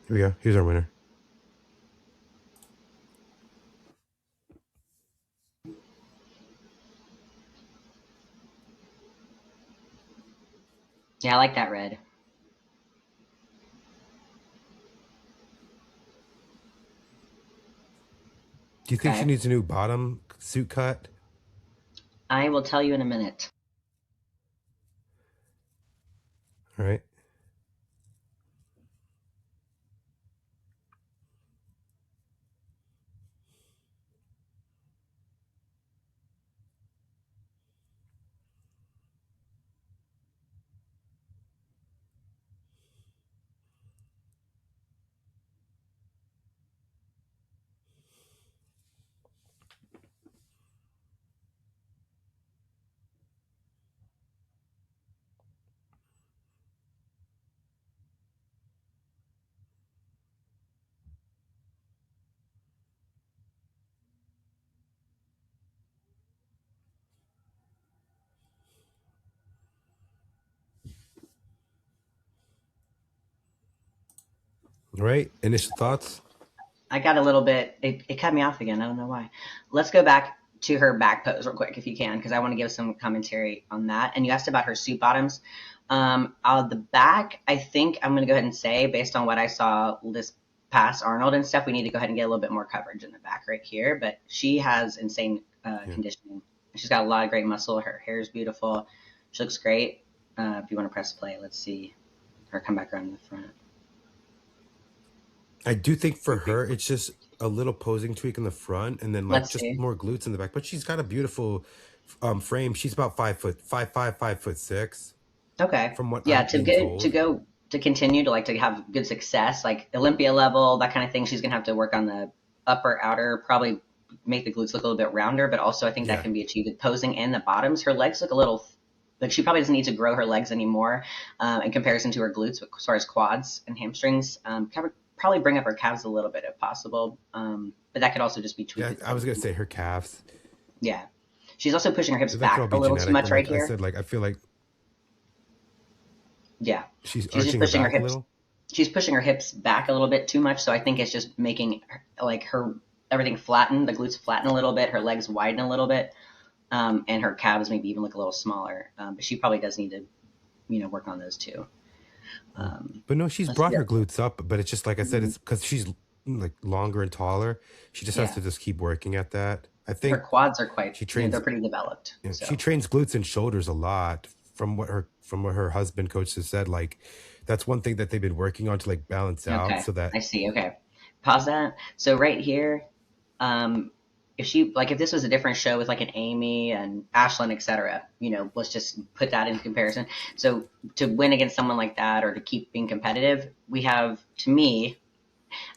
Here we go. Here's our winner. Yeah, I like that red. Do you think she Okay. needs a new bottom suit cut? I will tell you in a minute. All right. All right. Initial thoughts. I got a little bit, it cut me off again. I don't know why. Let's go back to her back pose real quick if you can, because I want to give some commentary on that. And you asked about her suit bottoms. On the back, I think I'm going to go ahead and say, based on what I saw this past Arnold and stuff, we need to go ahead and get a little bit more coverage in the back right here. But she has insane Yeah. conditioning. She's got a lot of great muscle. Her hair is beautiful. She looks great. If you want to press play, let's see her come back around in the front. I do think for her, it's just a little posing tweak in the front, and then like Let's just see. more glutes in the back. But she's got a beautiful frame. She's about 5'6" Okay. from what Yeah, I'm to being go told. to continue to to have good success, like Olympia level, that kind of thing, she's gonna have to work on the upper outer, probably make the glutes look a little bit rounder, but also I think that Yeah. can be achieved with posing and the bottoms. Her legs look a little like she probably doesn't need to grow her legs anymore in comparison to her glutes as far as quads and hamstrings. Probably bring up her calves a little bit if possible, but that could also just be tweaked Yeah, with I was gonna posing. say her calves. Yeah. She's also pushing her hips That could all back a be little too genetic, but much right like I here. said, like I feel like Yeah. she's She's just arching her pushing her back a hips little. she's pushing her hips back a little bit too much, so I think it's just making her everything flatten, the glutes flatten a little bit, her legs widen a little bit, and her calves maybe even look a little smaller. But she probably does need to, work on those too. But no, she's Let's see. brought her glutes up. But it's just like I said, Mhm. it's because she's like longer and taller. She just has Yeah, to just keep working at that. I her think quads are quite, she they're trains. pretty developed. She So trains glutes and shoulders a lot. From what her husband coach has said, like that's one thing that they've been working on to like balance out okay, so that I see. Okay, pause that. So right here, um, if this was a different show with like an Amy and Ashlyn, etc., let's just put that in comparison. So to win against someone like that or to keep being competitive, we have, to me,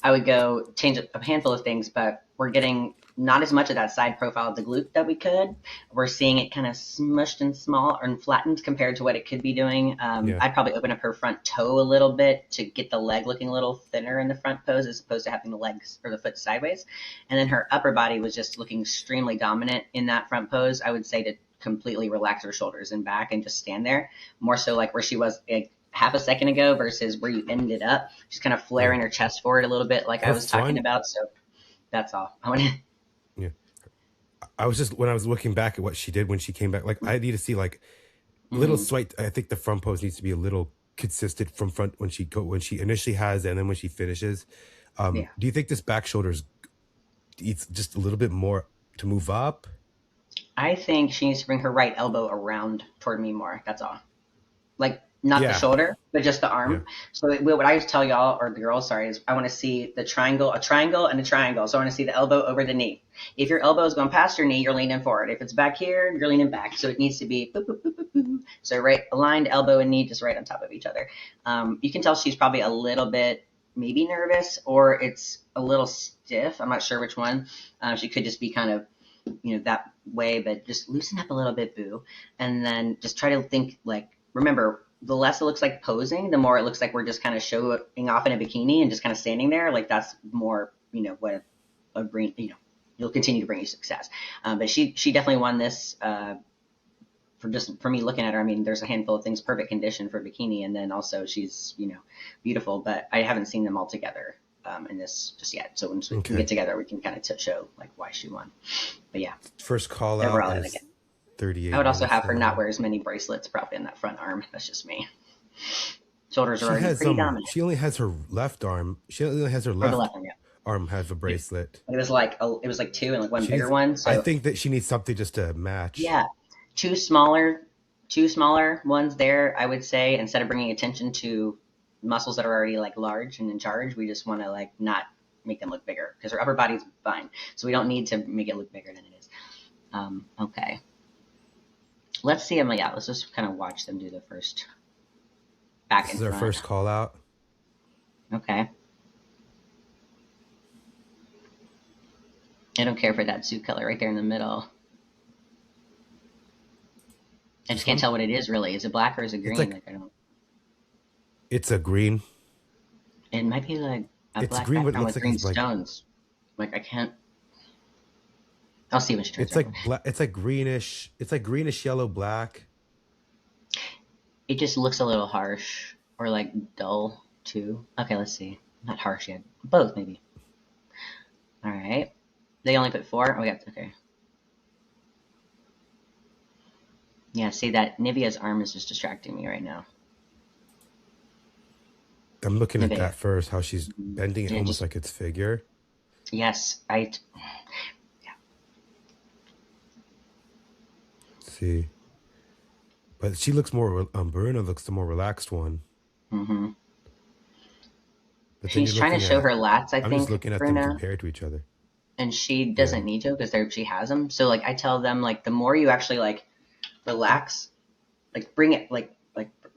I would go change a handful of things, but we're getting not as much of that side profile of the glute that we could. We're seeing it kind of smushed and small and flattened compared to what it could be doing. Yeah. I'd probably open up her front toe a little bit to get the leg looking a little thinner in the front pose as opposed to having the legs or the foot sideways. And then her upper body was just looking extremely dominant in that front pose. I would say to completely relax her shoulders and back and just stand there, more so like where she was like half a second ago versus where you ended up. She's kind of flaring her chest forward a little bit like I Her was talking front. about. So that's all. I want to. Yeah. I was just when I was looking back at what she did when she came back. Like I need to see like little slight. I think the front pose needs to be a little consistent from front when she initially has and then when she finishes. Yeah. Do you think this back shoulders needs just a little bit more to move up? I think she needs to bring her right elbow around toward me more. That's all. Like not the Yeah. shoulder, but just the Yeah. arm. So what I tell y'all or the girls, sorry, is I want to see the triangle, a triangle, and a triangle. So I want to see the elbow over the knee. If your elbow is going past your knee, you're leaning forward. If it's back here, you're leaning back. So it needs to be boop, boop, boop, boop, boop. So right aligned elbow and knee just right on top of each other. You can tell she's probably a little bit maybe nervous or it's a little stiff. I'm not sure which one. She could just be kind of that way, but just loosen up a little bit, boo. And then just try to think like, remember, the less it looks like posing, the more it looks like we're just kind of showing off in a bikini and just kind of standing there. Like that's more, what a bring, you'll continue to bring you success. But she definitely won this, for me looking at her. I mean, there's a handful of things, perfect condition for bikini. And then also she's, beautiful, but I haven't seen them all together. In this just yet. So once we can get together, we can kind of show like why she won. But yeah, First call out overall, is 38. I would also have her not now. wear as many bracelets probably in that front arm. That's just me. Shoulders She are already has pretty dominant. she only has her left arm. She only has her Or the left left one, yeah. arm have a bracelet. It was like two and like one She bigger needs, one. I So think that she needs something just to match. yeah, two smaller ones there. I would say instead of bringing attention to muscles that are already like large and in charge, we just want to like not make them look bigger because her upper body's fine. So we don't need to make it look bigger than it is. Okay. Let's see them. Yeah, let's just kind of watch them do the first back This and is our front. first call out. Okay. I don't care for that suit color right there in the middle. I just can't tell what it is really. Is it black or is it green? Like I don't. it's a green. It might be like a It's black green, but it background looks with like green it's like stones. Like I can't. I'll see when she turns it's like around. black. It's like greenish. It's like greenish yellow black. It just looks a little harsh or like dull too. Okay, let's see. Not harsh yet. Both maybe. All right. They only put 4. Oh, yeah. Okay. Yeah. See that Nivea's arm is just distracting me right now. I'm looking at Nivea. that first. How she's bending it Yeah, almost like it's figure. Yes. Let's see, but she looks more. Bruna looks the more relaxed one. Mm-hmm. But then She's you're trying to looking show at. her lats, I I'm just think, looking at them Bruna, compared to each other. and she Yeah. doesn't need to because she has them. So like I tell them like the more you actually like relax, like bring it like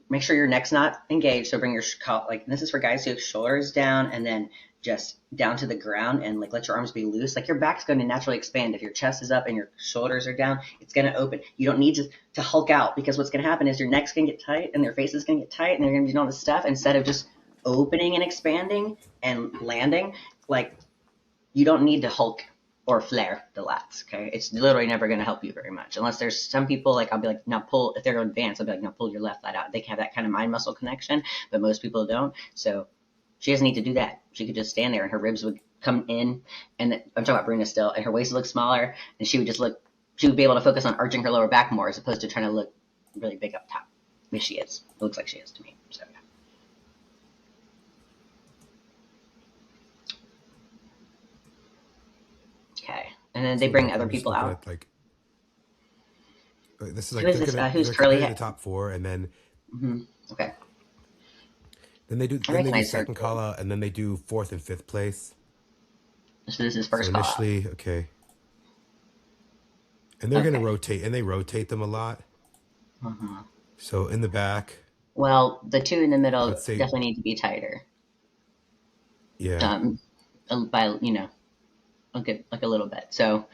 make sure your neck's not engaged. So bring your like this is for guys who have shoulders down and then just down to the ground and like let your arms be loose. Like your back's going to naturally expand if your chest is up and your shoulders are down. It's going to open. You don't need to hulk out because what's going to happen is your neck's going to get tight and your face is going to get tight and they're going to be doing all this stuff instead of just opening and expanding and landing. Like you don't need to hulk or flare the lats, okay? It's literally never going to help you very much. Unless there's some people, like I'll be like, now pull, if they're advanced, I'll be like, now pull your left lat out. They can have that kind of mind muscle connection, but most people don't. So she doesn't need to do that. She could just stand there and her ribs would come in, and I'm talking about Bruna still, and her waist would look smaller, and she would be able to focus on arching her lower back more as opposed to trying to look really big up top, which she is. It looks like she is to me, so yeah. Okay, and then they bring other people out. This is Who is this? Who's they're curly comparing hair? the top 4, and then Okay. then they do I recognize her. second call out, and then they do 4th and 5th place. So this is So first call out. initially, okay, and they're gonna Okay. rotate, and they rotate them a lot. So in the back, Well, the 2 in the middle let's say, definitely need to be tighter. yeah, By like a little bit. So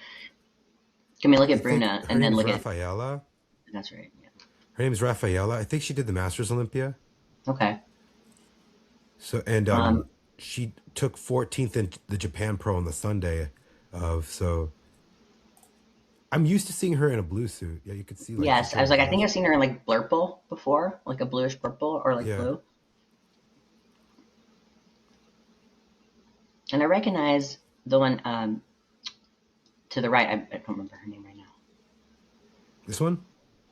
can we look I at think Bruna her and name then is look at Rafaela. that's right. Yeah. Her name is Rafaela. I think she did the Masters Olympia. Okay. So and Um, she took 14th in the Japan Pro on the Sunday of so I'm used to seeing her in a blue suit. Yeah, you could see like she's yes, I was showing like, I think gloves. I've seen her in like blurple before, like a bluish purple or like Yeah. blue. And I recognize the one to the right. I don't remember her name right now. This one?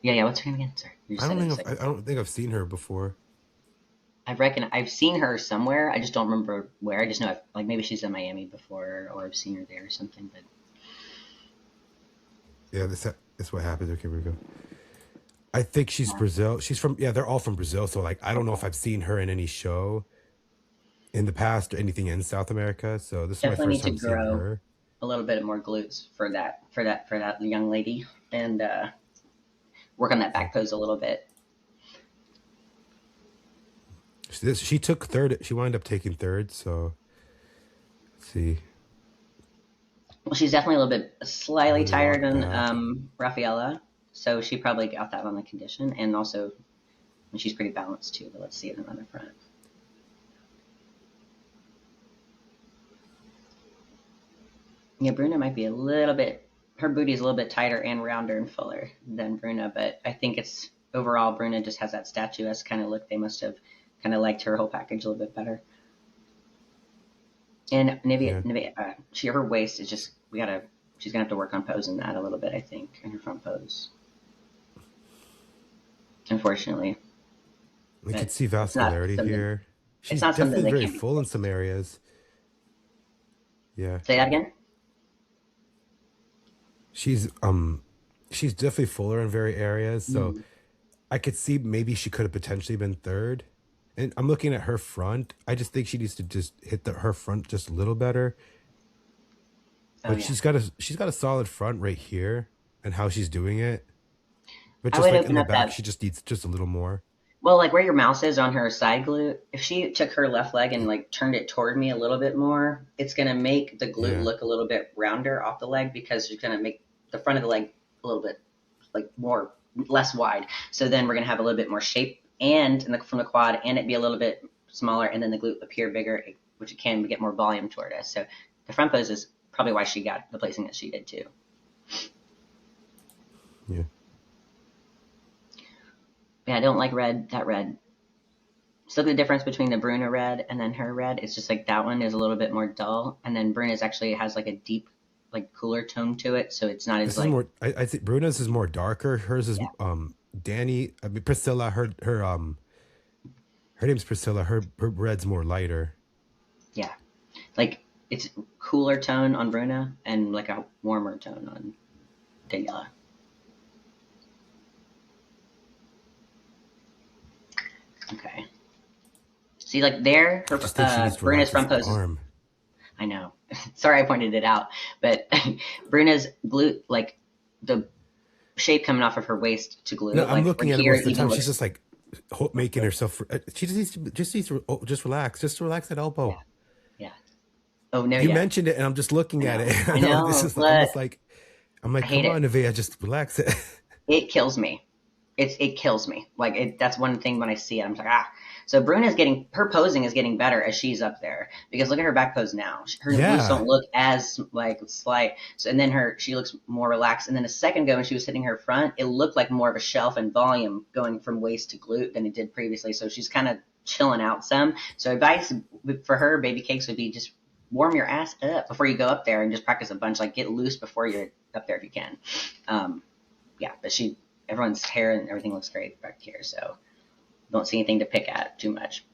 Yeah, yeah. What's her name again? Sorry, you just I said don't it a think second. I don't think I've seen her before. I've seen her somewhere. I just don't remember where. I just know like maybe she's in Miami before, or I've seen her there or something. But Yeah, this what happens. Okay, here we go. I think she's yeah, Brazil. She's from they're all from Brazil. So like I don't know if okay. I've seen her in any show in the past or anything in South America. So this is my Definitely first need to time seeing grow her. a little bit more glutes for that young lady, and work on that Yeah. back pose a little bit. She took third. She wound up taking third. So let's see. Well, she's definitely a little bit slightly Really tighter walk than back. Rafaela, so she probably got that on the condition, and also she's pretty balanced too. But let's see it on the front. Yeah, Bruna might be a little bit. Her booty is a little bit tighter and rounder and fuller than Bruna, but I think it's overall Bruna just has that statuesque kind of look. They must have kind of liked her whole package a little bit better. And Yeah. her waist is just we gotta. She's gonna have to work on posing that a little bit, I think, in her front pose. Unfortunately, I could but see it's not vascularity something. here. It's She's not something definitely that very can be full in some fixed. areas. Yeah. Say that again. She's she's definitely fuller in very areas. So Mm. I could see maybe she could have potentially been third. And I'm looking at her front. I just think she needs to just hit her front just a little better. Oh But yeah, she's got a solid front right here and how she's doing it. But I just would like in open the up back, that. she just needs just a little more. Well, like where your mouse is on her side glute, if she took her left leg and like turned it toward me a little bit more, it's gonna make the glute Yeah. look a little bit rounder off the leg because she's gonna make the front of the leg a little bit like more less wide. So then we're gonna have a little bit more shape and from the quad, and it be a little bit smaller, and then the glute appear bigger, which it can get more volume toward us. So the front pose is probably why she got the placing that she did too. Yeah. Yeah, I don't like that red. So the difference between the Bruna red and then her red, it's just like that one is a little bit more dull, and then Bruna's actually has like a deep, like cooler tone to it, so it's not as This is like more I think Bruno's is more darker. Hers is yeah, Danny, I mean Priscilla, her name's Priscilla. Her red's more lighter. yeah, like it's cooler tone on Bruna and like a warmer tone on Daniela. Okay, see like there, I her just think she needs to Bruna's relax this front pose is. arm. I know. Sorry, I pointed it out, but Bruna's glute, like the shape coming off of her waist to No, glute, I'm like looking right at it here, most of the even time. She's looks. just like making herself. She just needs to just relax, just relax that Yeah, elbow. yeah. Oh no, You yeah. mentioned it, and I'm just I looking at know. it. I I know this know. is Look, almost like I'm I like, hate come it. on, Nevaeh, just relax it. It kills me. It kills me. Like that's one thing when I see it, I'm just like ah. So Bruna's getting her posing is getting better as she's up there because look at her back pose now. Her glutes Yeah, don't look as like slight. So and then she looks more relaxed. And then a second ago when she was hitting her front, it looked like more of a shelf and volume going from waist to glute than it did previously. So she's kind of chilling out some. So advice for her, baby cakes would be just warm your ass up before you go up there and just practice a bunch. Like get loose before you're up there if you can. Um, yeah, but everyone's hair and everything looks great back here, so don't see anything to pick at too much.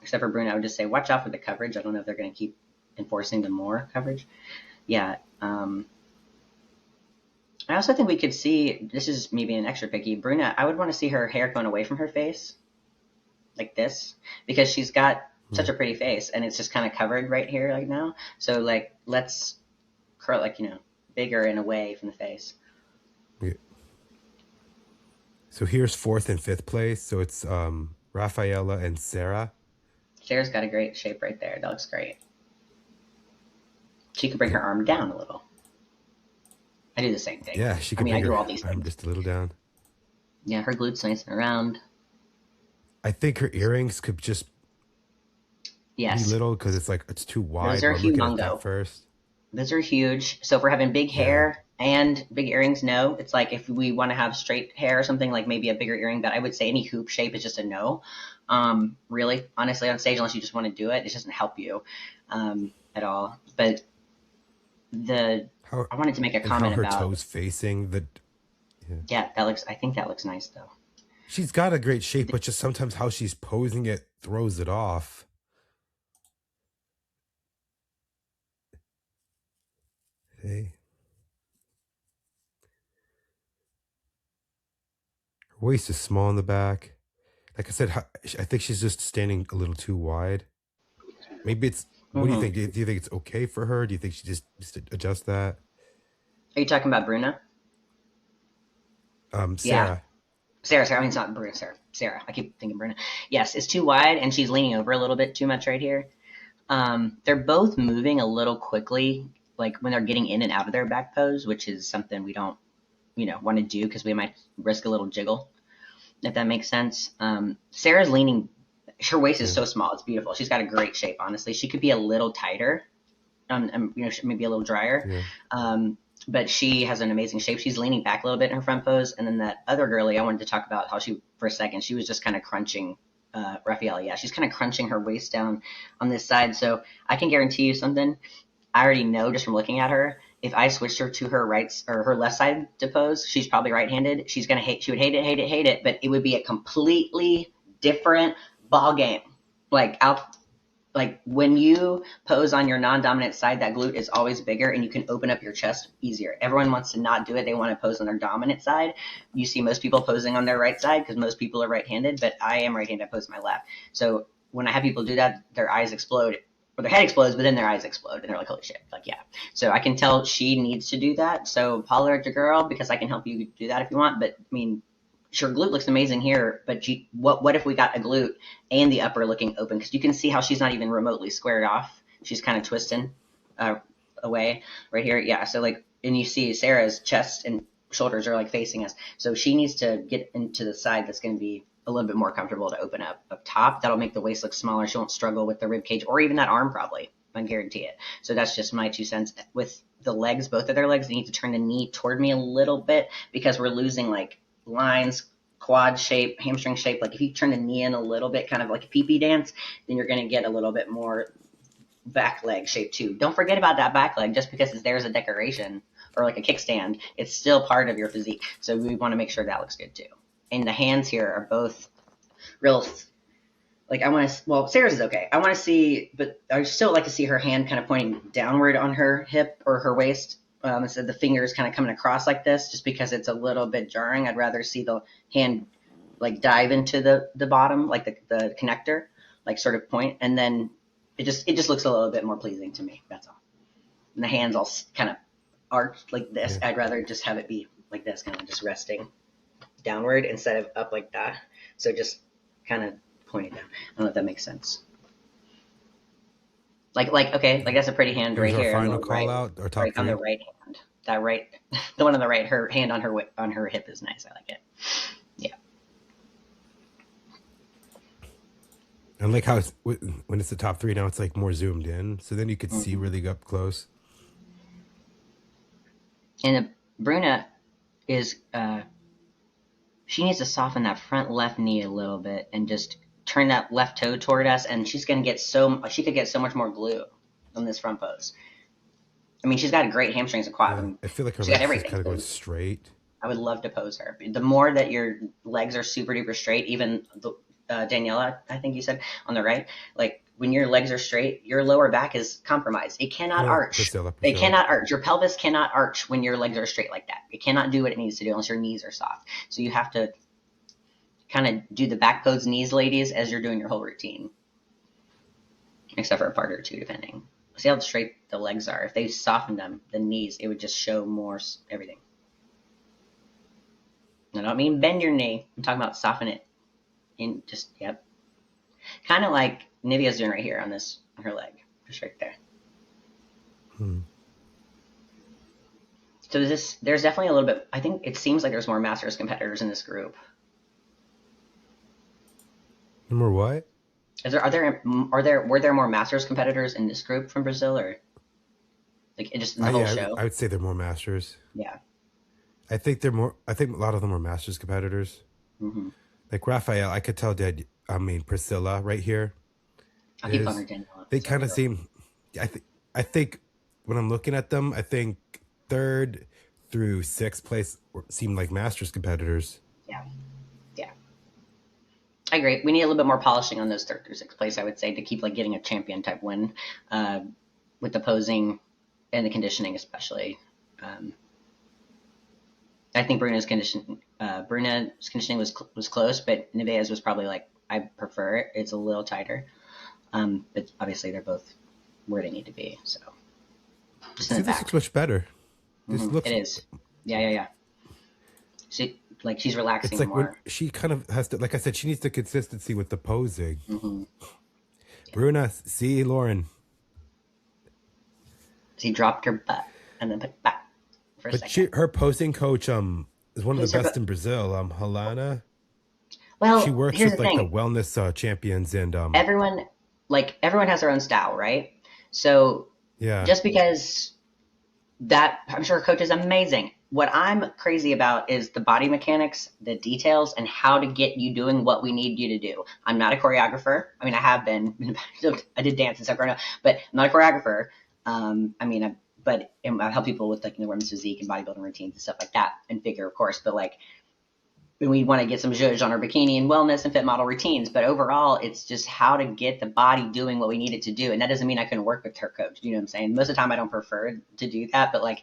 Except for Bruno, I would just say watch out for the coverage. I don't know if they're going to keep enforcing the more coverage. Yeah. I also think we could see, this is me being extra picky, Bruna, I would want to see her hair going away from her face, like this, because she's got yeah. such a pretty face, and it's just kind of covered right here, like now. So, like, let's curl, like, bigger and away from the face. Yeah. So here's fourth and fifth place. So it's Rafaela and Sarah. Sarah's got a great shape right there. That looks great. She could bring her arm down a little. I do the same thing. Yeah, she I could mean, I bring do her all these arm things. just a little down. Yeah, her glutes nice and round. I think her earrings could just be Yes, little because it's too those wide. are We're looking at that humongo. first. Those are huge. So if we're having big Yeah. hair and big earrings, no. It's like if we want to have straight hair or something, like maybe a bigger earring, but I would say any hoop shape is just a no. Really, honestly, on stage, unless you just want to do it, it doesn't help you at all. But the How I wanted to make a and how comment her about, toes facing the. Yeah. yeah, that looks. I think that looks nice though. She's got a great shape, but just sometimes how she's posing it throws it off. Hey. Her waist is small in the back. Like I said, I think she's just standing a little too wide. Maybe it's. What do you Hmm. think? Do you think it's okay for her? Do you think she just adjust that? Are you talking about Bruna? Yeah, Sarah. Sarah. Sarah. I mean, it's not Bruna. Sarah. Sarah. I keep thinking Bruna. Yes, it's too wide, and she's leaning over a little bit too much right here. They're both moving a little quickly, like when they're getting in and out of their back pose, which is something we don't, want to do because we might risk a little jiggle, if that makes sense. Sarah's leaning. Her waist is Yeah. so small; it's beautiful. She's got a great shape. Honestly, she could be a little tighter, maybe a little drier. Yeah. Um, but she has an amazing shape. She's leaning back a little bit in her front pose, and then that other girlie, I wanted to talk about how she for a second she was just kind of crunching. Raphael, yeah, she's kind of crunching her waist down on this side. So I can guarantee you something. I already know just from looking at her. If I switched her to her right or her left side to pose, she's probably right-handed. She's gonna hate. She would hate it, hate it, hate it. But it would be a completely different ball game. Like out like when you pose on your non-dominant side, that glute is always bigger and you can open up your chest easier. Everyone wants to not do it. They want to pose on their dominant side. You see most people posing on their right side because most people are right-handed, but I am right-handed. I pose my left. So when I have people do that, their eyes explode or their head explodes, but then their eyes explode and they're like, holy shit. Like, yeah. So I can tell she needs to do that. So holler at your girl because I can help you do that if you want. But I mean, sure, glute looks amazing here, but what if we got a glute and the upper looking open? Because you can see how she's not even remotely squared off. She's kind of twisting away right here. Yeah, so like, and you see Sarah's chest and shoulders are like facing us. So she needs to get into the side that's going to be a little bit more comfortable to open up top. That'll make the waist look smaller. She won't struggle with the rib cage or even that arm probably. I guarantee it. So that's just my 2 cents. With the legs, both of their legs, they need to turn the knee toward me a little bit because we're losing like lines, quad shape, hamstring shape. Like if you turn the knee in a little bit, kind of like a pee-pee dance, then you're going to get a little bit more back leg shape too. Don't forget about that back leg just because it's there as a decoration or like a kickstand. It's still part of your physique. So we want to make sure that looks good too. And the hands here are both real. Like I want to, well, Sarah's is okay. I want to see, but I still like to see her hand kind of pointing downward on her hip or her waist. Instead of the fingers kind of coming across like this, just because it's a little bit jarring. I'd rather see the hand like dive into the bottom, like the connector, like sort of point, and then it just looks a little bit more pleasing to me. That's all. And the hands all kind of arched like this. Yeah. I'd rather just have it be like this, kind of just resting downward instead of up like that. So just kind of pointed down. I don't know if that makes sense. Like okay, like that's a pretty hand Here's right our here on the final right, call out, our top right on the three. right hand. That right, the one on the right, her hand on her hip is nice. I like it. Yeah. And like how when it's the top three now, it's like more zoomed in, so then you could see Mm-hmm. really up close. And the Bruna is she needs to soften that front left knee a little bit and just turn that left toe toward us, and she could get so much more glue on this front pose. I mean, she's got great hamstrings and quad. I Yeah, mean, I feel like her she's got legs just everything. kind of going So straight. I would love to pose her. The more that your legs are super duper straight, even Daniela, I think you said on the right, like when your legs are straight, your lower back is compromised. It cannot No, arch. Priscilla, It Priscilla. cannot arch. Your pelvis cannot arch when your legs are straight like that. It cannot do what it needs to do unless your knees are soft. So you have to kind of do the back pose knees, ladies, as you're doing your whole routine, except for a part or two, depending. See how straight the legs are. If they softened them, the knees, it would just show more everything. I don't mean bend your knee. I'm talking about soften it in just, yep. Kind of like Nivea's doing right here on her leg. Just right there. Hmm. So there's definitely a little bit. I think it seems like there's more masters competitors in this group. Number what? Is there are there were there more masters competitors in this group from Brazil, or like just in the whole Yeah, show? I would say they're more masters. Yeah. I think they're more. I think a lot of them are masters competitors. Mm-hmm. Like Raphael, I could tell that. I mean, Priscilla right here I keep calling is. her Daniela. They kind Sorry, of girl. seem. I think. I think when I'm looking at them, I think third through sixth place seem like masters competitors. Yeah. Yeah. I agree. We need a little bit more polishing on those third through sixth place, I would say, to keep like getting a champion type win, uh, with the posing and the conditioning, especially. Um, I think Bruna's conditioning was close, but Nevaeh's was probably like I prefer it. It's a little tighter, but obviously they're both where they need to be. So just in See, the this looks back, much better. This it looks. is. Yeah, yeah, yeah. She's It's relaxing like when more. she kind of has to. Like I said, she needs the consistency with the posing. Hmm. Bruna, see Lauren, She dropped her butt and then put it back for a but second. her posing coach is one of the Who's her? best in Brazil. Halana. She Well, works here's the with like the thing. wellness champions and Everyone, everyone has their own style, right? So yeah. just because that I'm sure coach is amazing. What I'm crazy about is the body mechanics, the details, and how to get you doing what we need you to do. I'm not a choreographer. I mean, I have been. I did dance and stuff growing up, but I'm not a choreographer. I mean, but I help people with like women's physique and bodybuilding routines and stuff like that, and figure, of course. But like, we want to get some zhuzh on our bikini and wellness and fit model routines. But overall, it's just how to get the body doing what we need it to do. And that doesn't mean I couldn't work with her coach. You know what I'm saying? Most of the time, I don't prefer to do that, but like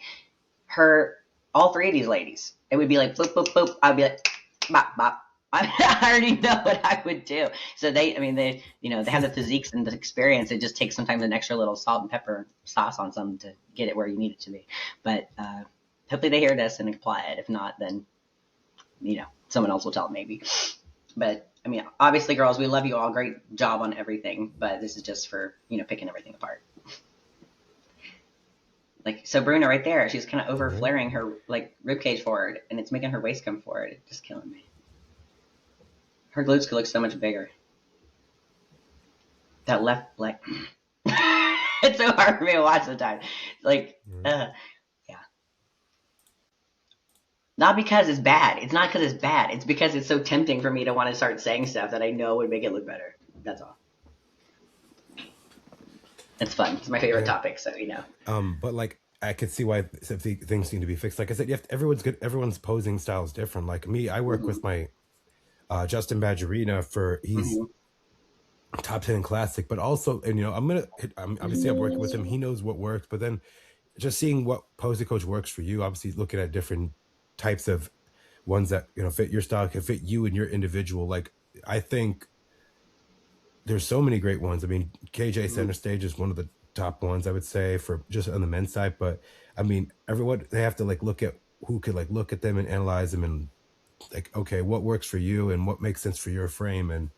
her, all three of these ladies, it would be like boop boop boop. I'd be like bop bop. I already know what I would do. So I mean, they have the physiques and the experience. It just takes sometimes an extra little salt and pepper sauce on some to get it where you need it to be. But hopefully they hear this and apply it. If not, then someone else will tell them maybe. But I mean, obviously, girls, we love you all. Great job on everything. But this is just for picking everything apart. Like, so Bruna right there, she's kind of over Mhm. flaring her like rib cage forward, and it's making her waist come forward. It's just killing me. Her glutes could look so much bigger. That left leg. It's so hard for me to watch sometimes. Like, Mhm. yeah. Not because it's bad. It's not because it's bad. It's because it's so tempting for me to want to start saying stuff that I know would make it look better. That's all. It's fun. It's my favorite Yeah. topic, so. But like I could see why things need to be fixed. Like I said, everyone's good. Everyone's posing style is different. Like me, I work Mm-hmm. with my Justin Badgerina he's Mm-hmm. top 10 in classic, but also, and obviously I'm working with him. He knows what works, but then just seeing what posing coach works for you, obviously looking at different types of ones that, fit your style, can fit you and your individual. Like, I think there's so many great ones. I mean, KJ Mm-hmm. Center Stage is one of the top ones, I would say, for just on the men's side. But I mean, everyone, they have to like look at who could like look at them and analyze them and like, okay, what works for you and what makes sense for your frame. And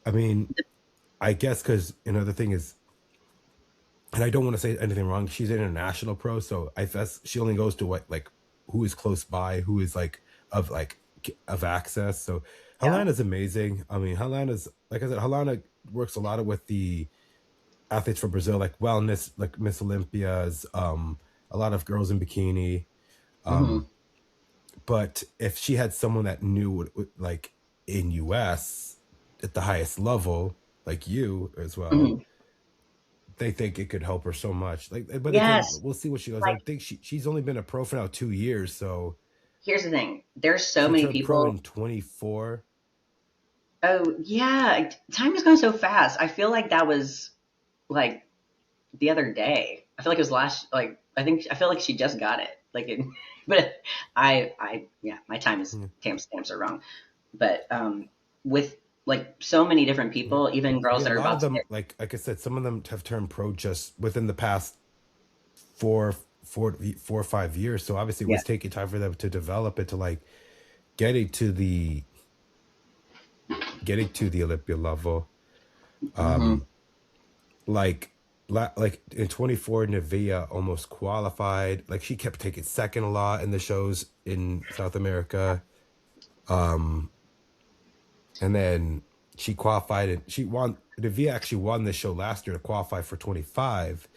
I mean, I guess because the thing is, and I don't want to say anything wrong, she's an international pro, so I guess she only goes to what like who is close by, who is like of access. So Yeah. Halana's amazing. I mean, Halana's, like I said, Halana works a lot with the athletes from Brazil, like wellness, like Miss Olympias, a lot of girls in bikini. Mm-hmm. Um, but if she had someone that knew like in US at the highest level, like you as well, Mm-hmm. they think it could help her so much. Like, but again, Yes. we'll see what she goes. I Like, think she's only been a pro for now 2 years, so here's the thing. There's so she many turned pro people. in 24. Oh, yeah. Time is going so fast. I feel like that was like the other day. I feel like it was I feel like she just got it. But yeah, my Yeah. timestamps are wrong. But with like so many different Yeah. people, even girls Yeah, a that are lot of about to them, get. like I said, some of them have turned pro just within the past four, 4 or 5 years. So obviously, it Yeah. was taking time for them to develop it to like getting to the getting to the Olympia level. Mm-hmm. Um, like like in 24, Nevaeh almost qualified. Like she kept taking second a lot in the shows in South America. Um, and then she qualified and she won. Nevaeh actually won the show last year to qualify for 25.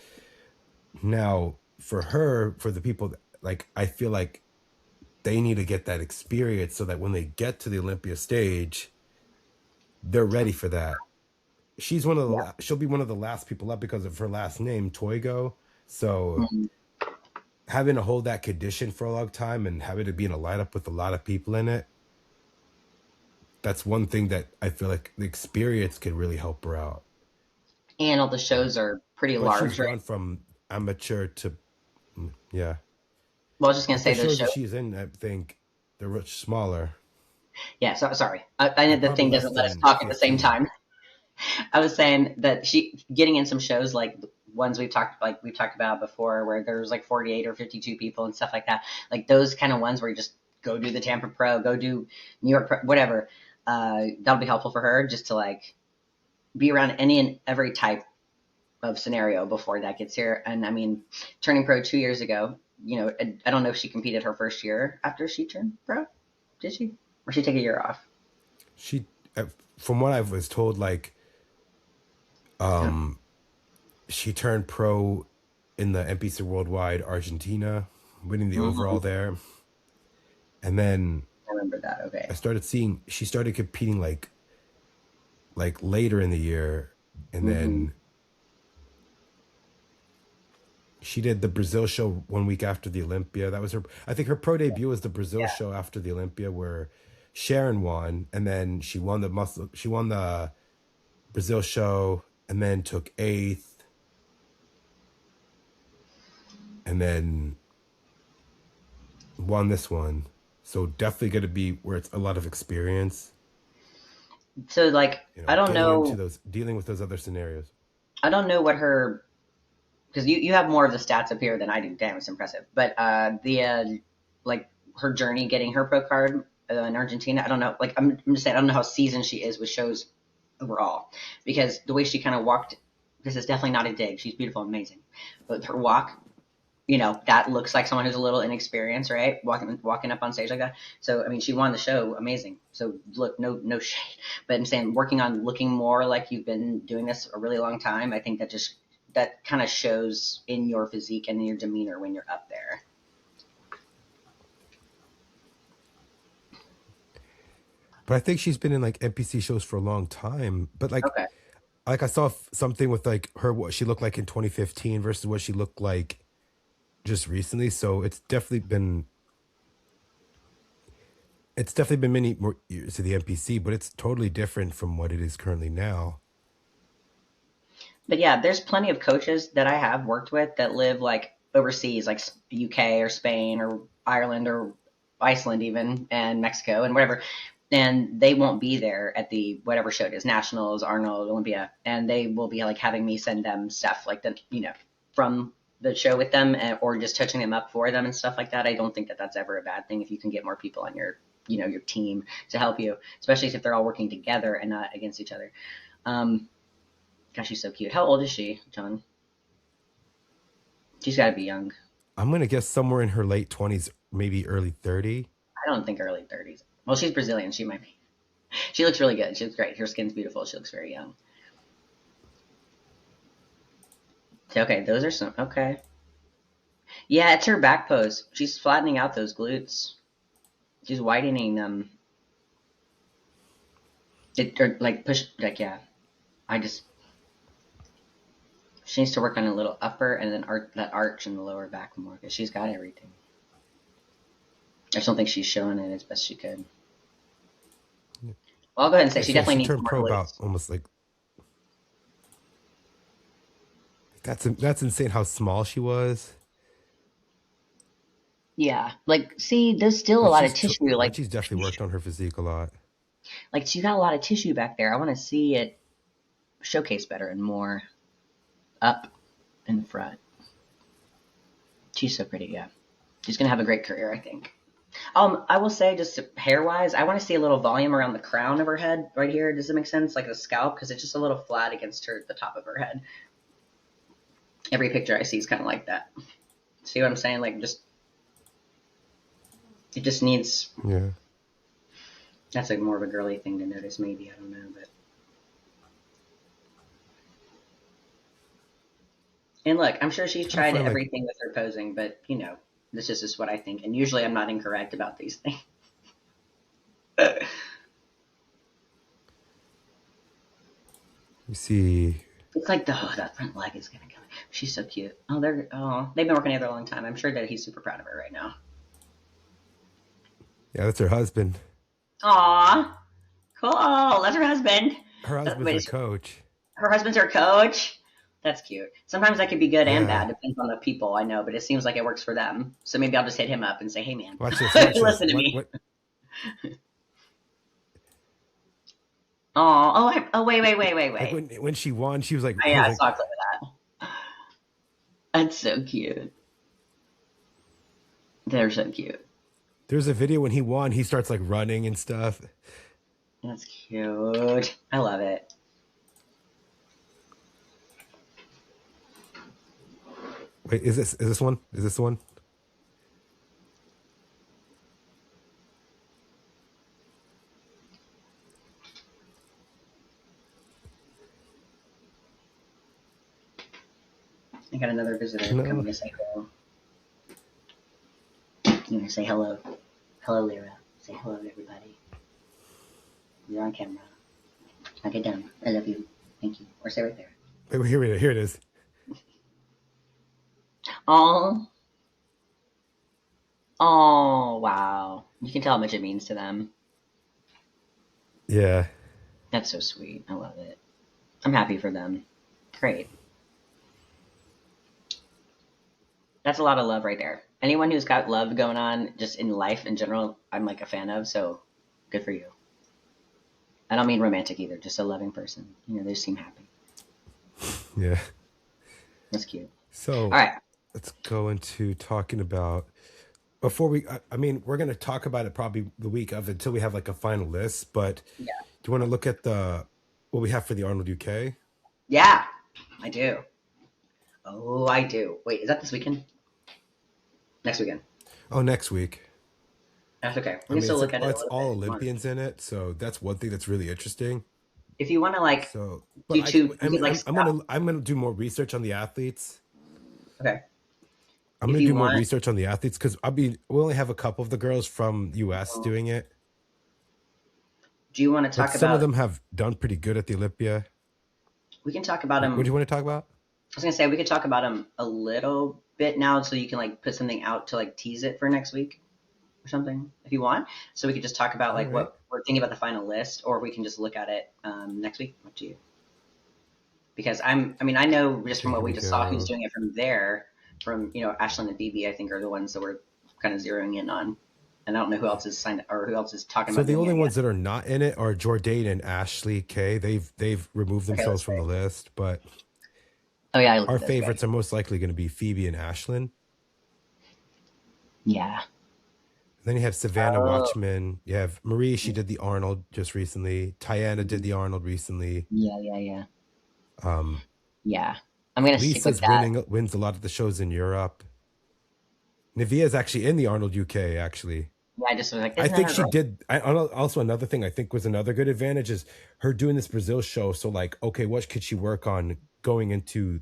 Now, for her, for the people, like I feel like they need to get that experience so that when they get to the Olympia stage, they're ready for that. She's one of Yeah. she'll be one of the last people up because of her last name, Toigo. So Mhm. having to hold that condition for a long time and having to be in a lineup with a lot of people in it, that's one thing that I feel like the experience can really help her out. And all the shows are pretty But she's large, right? gone from amateur to yeah. Well, I was just gonna But the say those shows that shows. she's in, I think they're much smaller. Yeah, so sorry. I know They're the probably thing less doesn't let us than talk at the same 15. time. I was saying that she getting in some shows like ones we've talked about before, where there's like 48 or 52 people and stuff like that. Like those kind of ones where you just go do the Tampa Pro, go do New York Pro, whatever. That'll be helpful for her just to like be around any and every type of scenario before that gets here. And I mean, turning pro 2 years ago, you know, I don't know if she competed her first year after she turned pro. Did she? Or she take a year off? She, from what I was told, like Oh, um, she turned pro in the NPC Worldwide Argentina, winning the overall mhm. there, and then I remember that. Okay. I started seeing she started competing like later in the year, and Hmm. then she did the Brazil show 1 week after the Olympia. That was her. I think her pro debut was the Brazil Yeah. show after the Olympia, where Sharon won, and then she won the muscle. She won the Brazil show, and then took eighth, and then won this one. So definitely going to be where it's a lot of experience. So like, You I know, don't getting into know. those, dealing with those other scenarios. I don't know what her because you have more of the stats up here than I do. Damn, it's impressive. But the like her journey getting her pro card in Argentina. I don't know. Like I'm just saying I don't know how seasoned she is with shows overall because the way she kind of walked. This is definitely not a dig. She's beautiful, amazing, but her walk, you know, that looks like someone who's a little inexperienced, right? Walking up on stage like that. So I mean, she won the show, amazing. So look, no shade, but I'm saying working on looking more like you've been doing this a really long time. I think that just that kind of shows in your physique and in your demeanor when you're up there. But I think she's been in like NPC shows for a long time. But Okay. like I saw something with like her what she looked like in 2015 versus what she looked like just recently. So it's definitely been many more years to the NPC, but it's totally different from what it is currently now. But yeah, there's plenty of coaches that I have worked with that live like overseas, like UK or Spain or Ireland or Iceland even and Mexico and whatever. And they won't be there at the whatever show it is, Nationals, Arnold, Olympia, and they will be like having me send them stuff like the from the show with them or just touching them up for them and stuff like that. I don't think that that's ever a bad thing if you can get more people on your your team to help you, especially if they're all working together and not against each other. Um, Gosh, she's so cute. How old is she, John? She's got to be young. I'm gonna guess somewhere in her late 20s, maybe early 30. I don't think early 30s. Well, she's Brazilian. She might be. She looks really good. She looks great. Her skin's beautiful. She looks very young. Okay, those are some. Okay. Yeah, it's her back pose. She's flattening out those glutes. She's widening them. Or like push, like, yeah. I just. She needs to work on a little upper and then that arch in the lower back more because she's got everything. I just don't think she's showing it as best she could. Well, I'll go ahead and say Yeah, she she definitely she needs turned more pro about glutes. almost like that's insane how small she was. Yeah, like see, there's still a lot of tissue. But she's definitely worked on her physique a lot. Like she got a lot of tissue back there. I want to see it showcased better and more up in the front. She's so pretty. Yeah, she's gonna have a great career, I think. I will say just hair wise, I want to see a little volume around the crown of her head right here. Does it make sense? Like the scalp, because it's just a little flat against the top of her head. Every picture I see is kind of like that. See what I'm saying? Like, just it just needs. Yeah. That's like more of a girly thing to notice, maybe. I don't know, but. And look, I'm sure she's Trying to tried find like, everything with her posing, but this is just what I think. And usually, I'm not incorrect about these things. you see. It's like that front leg is gonna go. She's so cute. They've been working together a long time. I'm sure that he's super proud of her right now. Yeah, that's her husband. Aw, cool. That's her husband. Her husband's her Wait, coach. her husband's her coach. That's cute. Sometimes that could be good and Yeah. bad, depends on the people I know. But it seems like it works for them. So maybe I'll just hit him up and say, "Hey, man, Watch this. Watch this. listen to me." What? Oh, wait. Like when she won, she was like, Oh, he yeah, was I like, saw a clip of that. That's so cute. They're so cute. there's a video when he won, he starts like running and stuff. That's cute. I love it. Wait, is this one? Is this the one? I got another visitor No. coming to say hello. You want to say hello? Hello, Lyra. Say hello to everybody. You're on camera. Now get down. I love you. Thank you. Or say right there. Wait, here it is. Oh. Oh, wow. You can tell how much it means to them. Yeah. That's so sweet. I love it. I'm happy for them. Great. That's a lot of love right there. Anyone who's got love going on just in life in general, I'm like a fan of, so good for you. I don't mean romantic either, just a loving person. They seem happy. Yeah. That's cute. So All right. let's go into talking about before we. I mean, we're gonna talk about it probably the week of until we have like a final list. But Yeah. do you want to look at what we have for the Arnold UK? Yeah, I do. Oh, I do. Wait, is that this weekend? Next weekend. Oh, next week. That's okay. I We can mean, still look at it a it's little all bit if you want. Olympians in it, so that's one thing that's really interesting. If you want to So, do but two, you could I'm gonna do more research on the athletes. Okay. I'm If gonna you do more want, research on the athletes because we only have a couple of the girls from US um, doing it, do you want to but talk some of about? them have done pretty good at the Olympia. We can talk about What do them. you want to talk about? I was gonna say we could talk about them a little bit now, so you can put something out to tease it for next week or something if you want. So we could just talk about All right. what we're thinking about the final list, or we can just look at it next week. Up to you. Because I know just Okay, from what here we we just saw who's go. doing it from there, from Ashlyn and BB, I think are the ones that we're kind of zeroing in on. And I don't know who else is signed or who else is talking So about the doing only it yet. ones that are not in it are Jordan and Ashley K. They've removed Okay, themselves let's from see. the list, but Oh yeah, I looked our at those guys. favorites are most likely going to be Phoebe and Ashlyn. Yeah. Then you have Savannah Oh. Watchman. You have Marie. She did the Arnold just recently. Tiana did the Arnold recently. Yeah. Um, Yeah. I'm gonna stick with Lisa's that. wins a lot of the shows in Europe. Nivea's actually in the Arnold UK. Actually, Yeah, I just was like, I isn't that think our she girl? did. Also, another thing I think was another good advantage is her doing this Brazil show. So, like, okay, what could she work on going into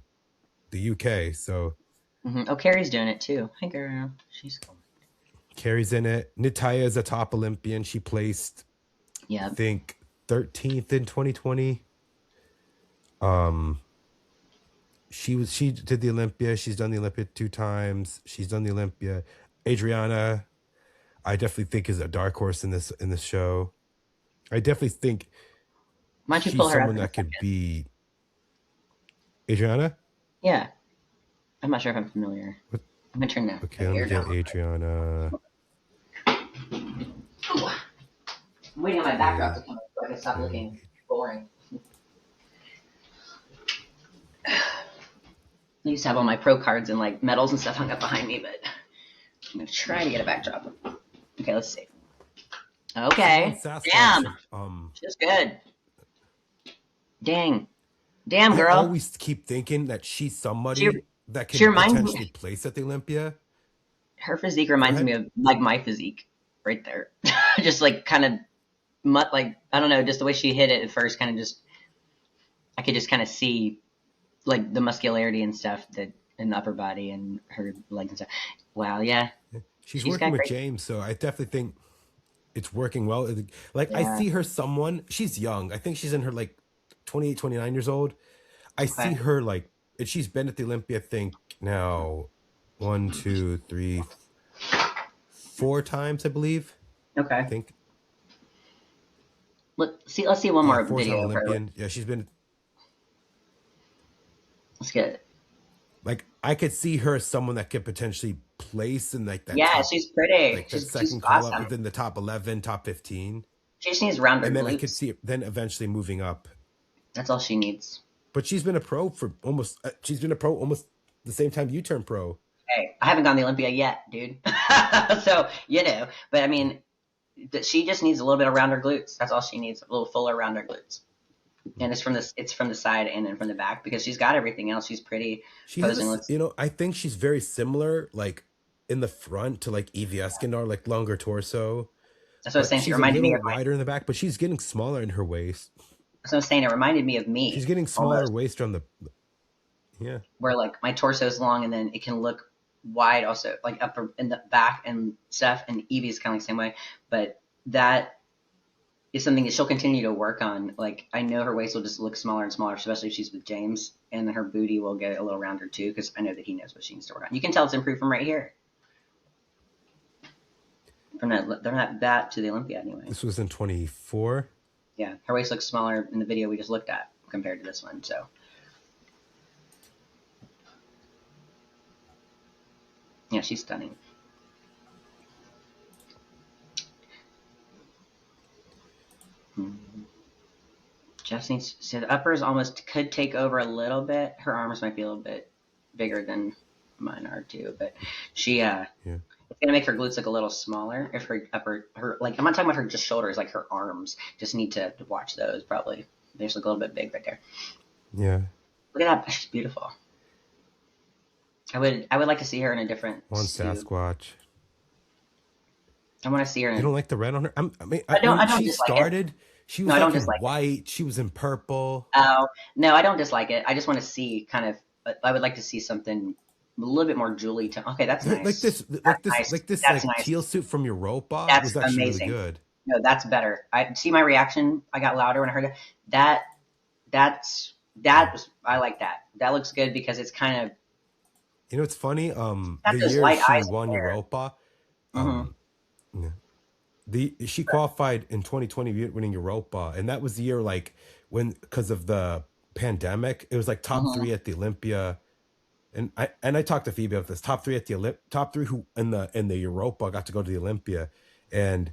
the UK? So, Oh, Carrie's doing it too. Hi, girl. She's cool. Carrie's in it. Nitaya is a top Olympian. She placed, I Yeah. think, 13th in 2020. She did the Olympia. She's done the Olympia 2 times. She's done the Olympia. Adriana, I definitely think is a dark horse in this show. I definitely think Why don't you she's pull her up someone in a that could second? be Adriana. Yeah. I'm not sure if I'm familiar. What? I'm gonna turn the Okay, let me hair get down. Adriana. I'm waiting on my backdrop to come up so I can stop Okay. looking boring. I used to have all my pro cards and medals and stuff hung up behind me, but I'm gonna try to get a backdrop. Okay, let's see. Okay. Damn. She's good. Dang. Damn, I girl. always keep thinking that she's She somebody. that She can reminds potentially me. place at the Olympia. Her physique Go reminds ahead. me of like my physique, right there. Just like kind of like I don't know, just the way she hit it at first, kind of just I could just kind of see like the muscularity and stuff that in the upper body and her legs and stuff. Wow, yeah, She's she's working got with great. James, so I definitely think it's working well. Like I Yeah. see her someone, she's young. I think she's in her like 28, 29 years old. I see Okay. her like, and she's been at the Olympia, I think now one, two, three, four times, I believe. I Okay. think Let's see one more four-time video of her. Olympian. Yeah, she's been Let's get it. like I could see her as someone that could potentially place in like that Yeah, top, she's pretty. like that She's second call up awesome. within the top 11, top 15. She just needs rounder And then I could glutes. see it then eventually moving up. That's all she needs. But she's been a pro for almost, she's been a pro almost the same time you turned pro. Hey, I haven't gone to the Olympia yet, dude. So you know, but I mean, she just needs a little bit of rounder glutes. That's all she needs, a little fuller rounder glutes. And it's from the side and then from the back because she's got everything else. She's pretty. She has Posing looks. I think she's very similar, like in the front to like Evie Escandar, like longer torso, That's what I was but saying. She she's a reminded me little of my. wider in the back, but she's getting smaller in her waist. That's what I was saying. It reminded me of She's me getting smaller almost, waist on the, yeah. where like my torso is long and then it can look wide also, like up in the back and stuff. And Evie's kind of like the same way, but that is something that she'll continue to work on. Like I know her waist will just look smaller and smaller, especially if she's with James, and then her booty will get a little rounder too because I know that he knows what she needs to work on. You can tell it's improved from right here, from that to the Olympia anyway. This was in 24. Yeah, her waist looks smaller in the video we just looked at compared to this one. So yeah, she's stunning. Jess needs. So the uppers almost could take over a little bit. Her arms might be a little bit bigger than mine are too, but she Yeah. it's gonna make her glutes look a little smaller. If her like I'm not talking about her just shoulders, like her arms just need to watch those probably. They just look a little bit big right there. Yeah. Look at that, she's beautiful. I would like to see her in a different One suit. Sasquatch. I want to see her You in. don't like the red on her? I don't. When I don't she dislike it. started, she No, was I don't like in dislike it. white. She was in purple. Oh no, I don't dislike it. I just want to see kind of. I would like to see something a little bit more Julie tone. Okay, that's Like nice. this, That's nice. That's like nice. teal suit from Europa That's was actually really amazing. good. No, that's better. I see my reaction. I got louder when I heard it. That I like that. That looks good because it's kind of You know, it's funny. got The those year light she eyes won there. Europa, Mm-hmm. um, she qualified in 2020 winning Europa, and that was the year like when because of the pandemic, it was like top Mm-hmm. 3 at the Olympia. And I talked to Phoebe about this. Top 3 at the top 3 who in the Europa got to go to the Olympia, and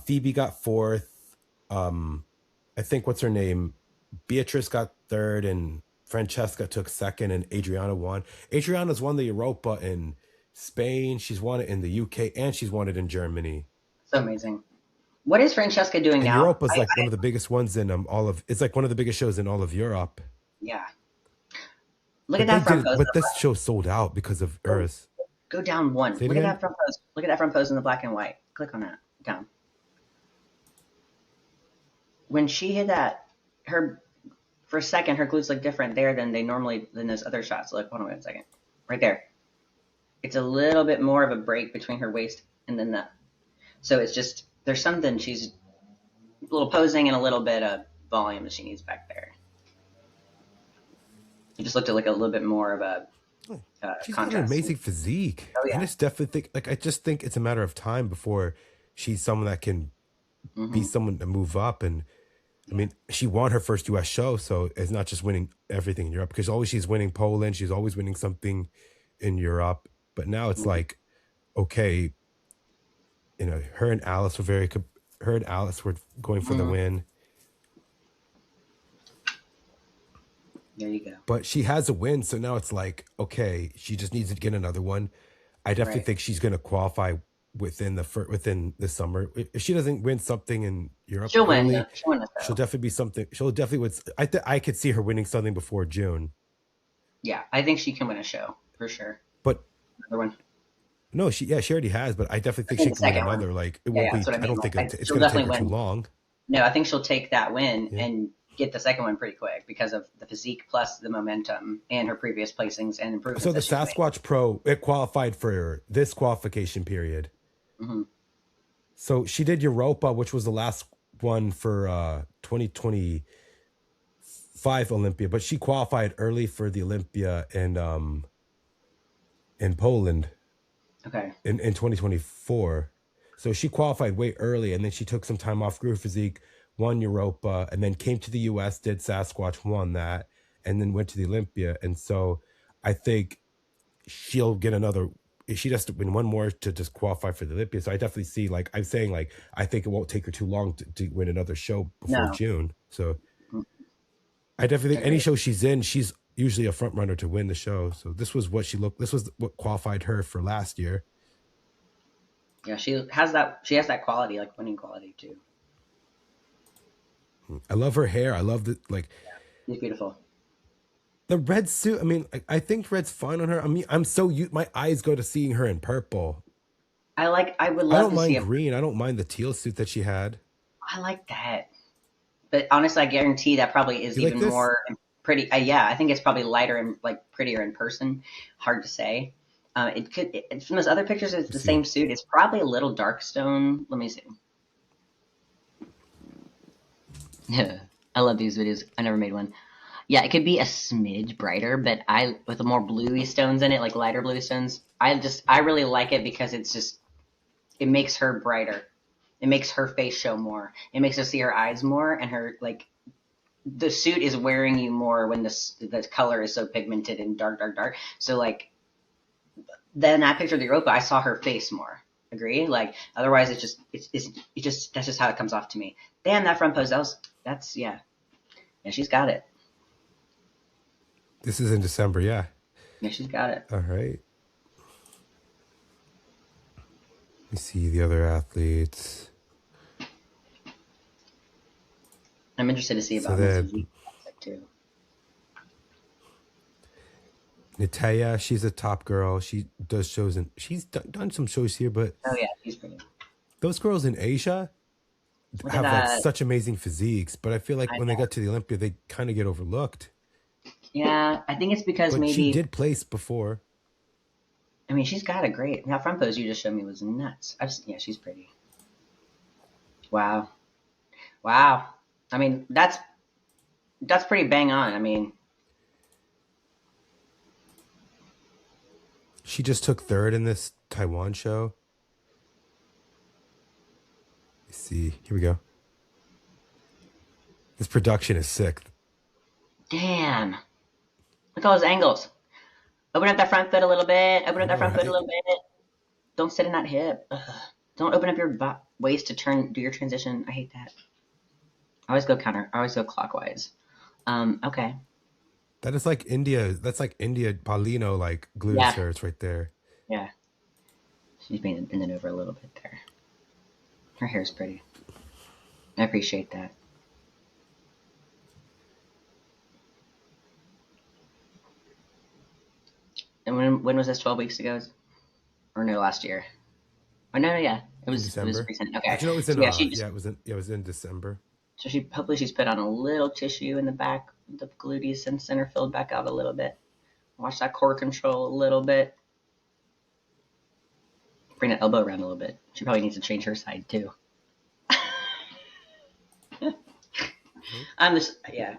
Phoebe got 4th. I think what's her name, Beatrice got 3rd, and Francesca took 2nd, and Adriana won. Adriana's won the Europa in Spain. She's won it in the UK, and she's won it in Germany. So amazing. What is Francesca doing And now? Europa is like one of the biggest ones in all of. It's like one of the biggest shows in all of Europe. Yeah. Look at But they that front did, pose. but this show sold out because of Earth. Go down one. Say it Look at again. that front pose. Look at that front pose in the black and white. Click on that. Down. When she hit that, her for a second, her glutes look different there than they normally than those other shots. Look, hold on a second. Right there. It's a little bit more of a break between her waist and then that. So it's just there's something she's a little posing and a little bit of volume that she needs back there. It just looked like a little bit more of a She's got an contrast. amazing physique. Oh, yeah. I just definitely think, like, I just think it's a matter of time before she's someone that can be someone to move up. And I mean, she won her first US show, so it's not just winning everything in Europe, because always she's winning Poland, she's always winning something in Europe. But now it's like, okay, you know, her and Alice were going for the win. There you go. But she has a win, so now it's like, okay, she just needs to get another one. I definitely Right. think she's going to qualify within the summer. If she doesn't win something in Europe, She'll win. early, She'll win it, though. she'll definitely be something. She'll definitely win. I could see her winning something before June. Yeah, I think she can win a show for sure. But Another one. no, she already has. But I definitely I think think she the can win second one. another. Like it Yeah, won't yeah, be. that's what I I mean. don't think it's She'll going to take her definitely too win. long. No, I think she'll take that win Yeah. and get the second one pretty quick because of the physique plus the momentum and her previous placings and So improvements the that she's made. Sasquatch Pro, it qualified for this qualification period. Hmm. So she did Europa, which was the last one for 2025 Olympia, but she qualified early for the Olympia in Poland Okay. in 2024. So she qualified way early, and then she took some time off, grew her physique, won Europa, and then came to the US, did Sasquatch, won that, and then went to the Olympia. And so I think she'll get another. She just win one more to just qualify for the Olympia. So I definitely see, like I'm saying, like I think it won't take her too long to win another show before No. June. So Mm, I definitely think any agreed. show she's in, she's usually a front runner to win the show. So this was what she looked. This was what qualified her for last year. Yeah, she has that. She has that quality, like winning quality too. I love her hair. I love the like She's beautiful. the red suit. I mean, I think red's fine on her. I mean, my eyes go to seeing her in purple. I like. I would I love don't to see mind a. green. I don't mind the teal suit that she had. I like that, but honestly, I guarantee that probably is You like even this? more pretty. Yeah, I think it's probably lighter and like prettier in person. Hard to say. It could from those other pictures. It's the Let's see. same suit. It's probably a little dark stone. Let me see. I love these videos. I never made one. Yeah, it could be a smidge brighter, but I with more bluey stones in it, like lighter blue stones. I really like it because it makes her brighter. It makes her face show more. It makes us see her eyes more, and her like the suit is wearing you more when the color is so pigmented and dark, dark, dark. So like then I pictured the Europa, I saw her face more. Agree? Like otherwise, it's just that's just how it comes off to me. Damn, that front pose. That's yeah. Yeah, she's got it. This is in December. Yeah. Yeah, she's got it. All right. Let me see the other athletes. I'm interested to see So about Miss then Physique too. Natalia, she's a top girl. She does shows and she's done some shows here, but Oh yeah, she's pretty. those girls in Asia Look at have like that. such amazing physiques. But I feel like I when they know. got to the Olympia, they kind of get overlooked. Yeah, I think it's because But she maybe did place before. I mean she's got a great that front pose you just showed me was nuts. Yeah, she's pretty. Wow. Wow. I mean that's pretty bang on. I mean, She just took third in this Taiwan show. Let's see. Here we go. This production is sick. damn. Look at all those angles. Open up that front foot a little bit. Open I up that know, front foot a right? little bit. Don't sit in that hip. Ugh. Don't open up your waist to do your transition. I hate that. I always go counter. I always go clockwise. Okay. That is like India. That's like India Paulino, like gluteus Yeah. hurts right there. Yeah. She's bending over a little bit there. Her hair's pretty. I appreciate that. And when was this? 12 weeks ago, or no, last year? Oh no, no, yeah, In it was December. recent. Okay, Actually, no, it was so in yeah, she just it was in December. so she hopefully she's put on a little tissue in the back of the gluteus and center filled back out a little bit. Watch that core control a little bit. Bring that elbow around a little bit. She probably needs to change her side too. I'm just yeah.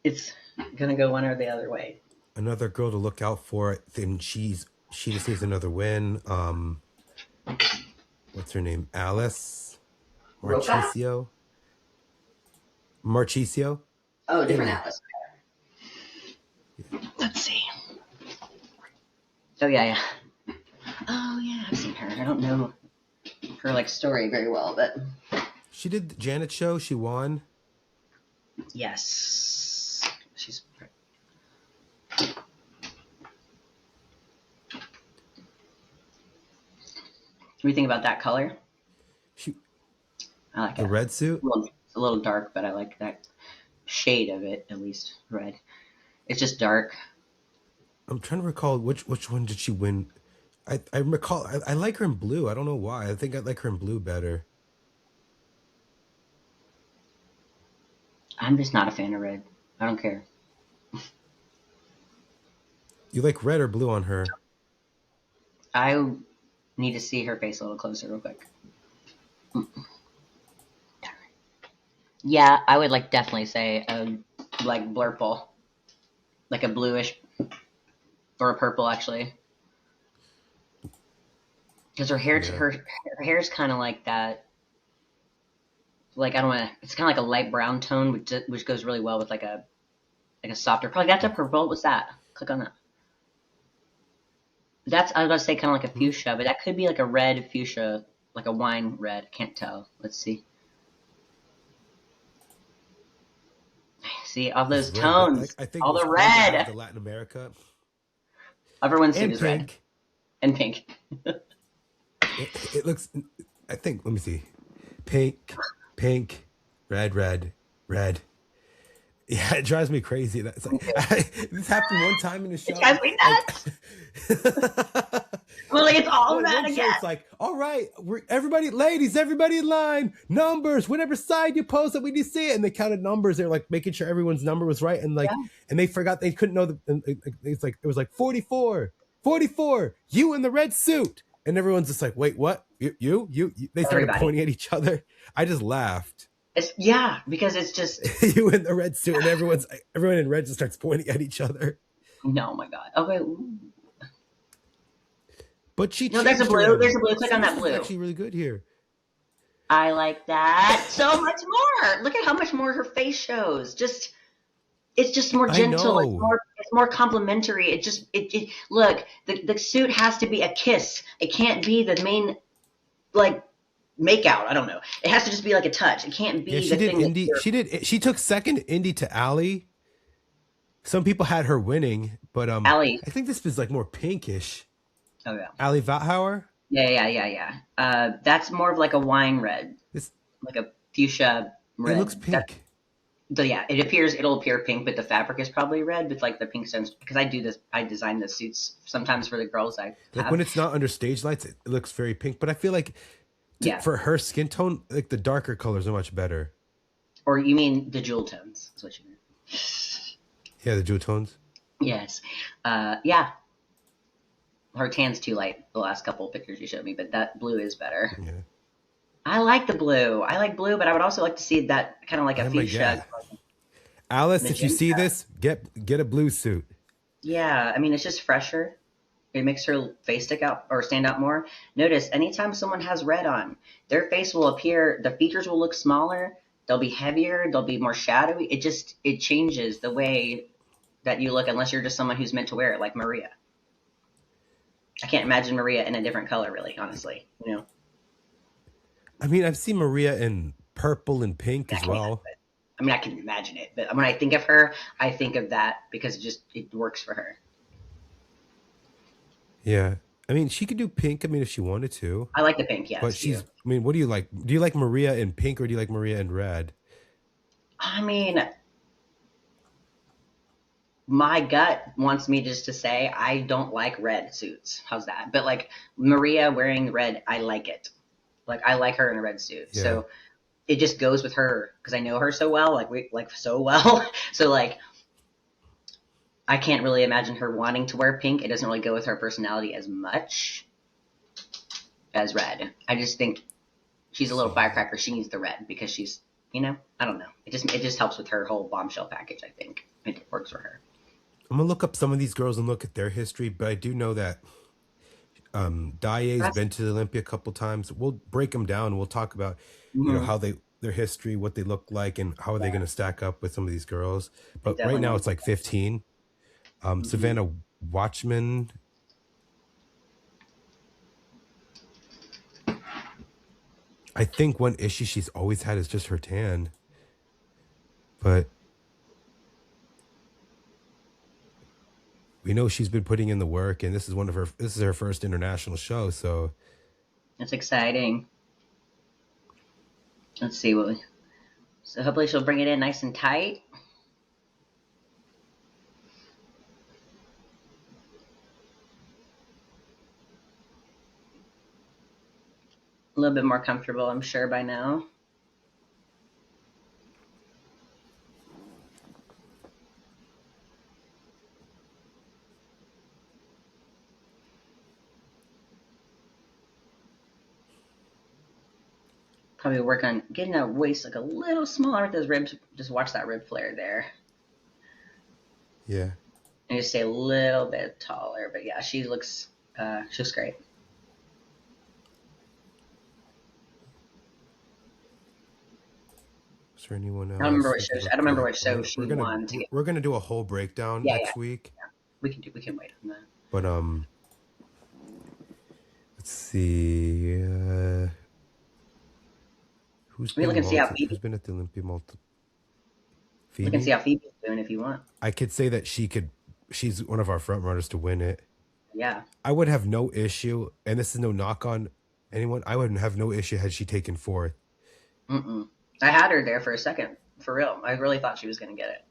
It's gonna go one or the other way. Another girl to look out for. Then she just needs another win. What's her name? Alice Roca? Marchisio. Marchisio. Oh, different Italy. Atlas. Let's see. Oh yeah, yeah. Oh yeah, I've seen her. I don't know her like story very well, but She did the Janet show. She won. yes, she's. What do you think about that color? She I like the it. red suit. It's a little dark, but I like that shade of it at least. Red. It's just dark. I'm trying to recall which one did she win. I recall I like her in blue. I don't know why. I think I like her in blue better. I'm just not a fan of red. I don't care. You like red or blue on her? I need to see her face a little closer, real quick. Yeah, I would like definitely say like blurple, like a bluish or a purple actually, because Yeah. her hair's kind of like that. Like I don't want to. It's kind of like a light brown tone, which goes really well with like a softer. Probably that's a purple. What's that? Click on that. That's I was about to say kind of like a Hmm? fuchsia, but that could be like a red fuchsia, like a wine red. Can't tell. Let's see. See all It's those red, but like tones, I think all what's the cool about red. the Latin America Everyone's suit and is red pink, and pink. it looks. I think. Let me see. Pink, pink, red, red, red. Yeah, it drives me crazy. That's like this happened one time in the It show. drives me Like nuts. Well, like it's all red one show, again. it's like, all right, everybody, ladies, everybody in line, numbers, whatever side you post that we need to see it. And they counted numbers. They're like making sure everyone's number was right, and like, Yeah, and they forgot they couldn't know the. And it's like it was like 44, 44. You in the red suit, and everyone's just like, wait, what? You? They started everybody. pointing at each other. I just laughed. It's yeah, because it's just You in the red suit, and everyone in red just starts pointing at each other. no, oh my god. Okay, But she no, there's a changed blue. There's around. a blue. Click See, on this that is blue. actually really good here. I like that so much more. Look at how much more her face shows. Just it's just more I gentle. know. It's more complimentary. It look the suit has to be a kiss. It can't be the main like make out. I don't know. It has to just be like a touch. It can't Yeah, be she the did thing that Indy. you're She took second Indy to Allie. Some people had her winning, but Allie. I think this was like more pinkish. Oh yeah. Allie Vathauer. Yeah. That's more of like a wine red, This like a fuchsia it looks red. That pink. yeah, it'll appear pink, but the fabric is probably red with like the pink stones. Because I do this, I design the suits sometimes for the girls I Like have. when it's not under stage lights, it looks very pink. But I feel like Yeah, for her skin tone, like the darker colors are much better. or you mean the jewel tones? Is what you mean? Yeah, the jewel tones. Yes, yeah. Her tan's too light. The last couple of pictures you showed me, but that blue is better. Yeah, I like the blue. I like blue, but I would also like to see that kind of like a I might. fuchsia Yeah, Alice, if you see magenta. this, get a blue suit. Yeah, I mean it's just fresher. It makes her face stick out or stand out more. Notice anytime someone has red on, their face will appear, the features will look smaller, they'll be heavier, they'll be more shadowy. It changes the way that you look unless you're just someone who's meant to wear it, like Maria. I can't imagine Maria in a different color, really, honestly. You know, I mean, I've seen Maria in purple and pink I as can't. well. But, I mean, I can imagine it, but when I think of her, I think of that because it works for her. Yeah. I mean, she could do pink, I mean, if she wanted to. I like the pink, But yes, you. I mean, what do you like? Do you like Maria in pink or do you like Maria in red? I mean, my gut wants me just to say I don't like red suits. How's that? But like Maria wearing red, I like it. Like I like her in a red suit. Yeah. So it just goes with her because I know her so well, like we like so well. So like I can't really imagine her wanting to wear pink. It doesn't really go with her personality as much as red. I just think she's a Let's little see here. firecracker. She needs the red because she's, I don't know. It just helps with her whole bombshell package. I think it works for her. I'm gonna look up some of these girls and look at their history, but I do know that Daye's That's been to the Olympia a couple times. We'll break them down. We'll talk about, mm-hmm. how their history, what they look like, and how are they Yeah, gonna stack up with some of these girls. they But right definitely now want it's like 15. to. Mm-hmm. Savannah Watchman. I think one issue she's always had is just her tan. But we know she's been putting in the work, and this is her first international show, so It's exciting. Let's see what so hopefully she'll bring it in nice and tight. A little bit more comfortable, I'm sure, by now. Probably work on getting that waist like a little smaller with those ribs. Just watch that rib flare there. Yeah. And just stay a little bit taller. But yeah, she looks great. Is there anyone I don't remember else what we show. could I don't look remember up? what show she We're gonna won to get. we're gonna do a whole breakdown Yeah, yeah, next week. yeah. We can wait on that. But let's see. Who's We been look and see how who's Phoebe. been at the Olympia multi? Look and see Phoebe. how Phoebe's doing if you want. I could say that she's one of our front runners to win it. Yeah. I would have no issue, and this is no knock on anyone. I wouldn't have no issue had she taken fourth. Mm-mm. I had her there for a second, for real. I really thought she was going to get it.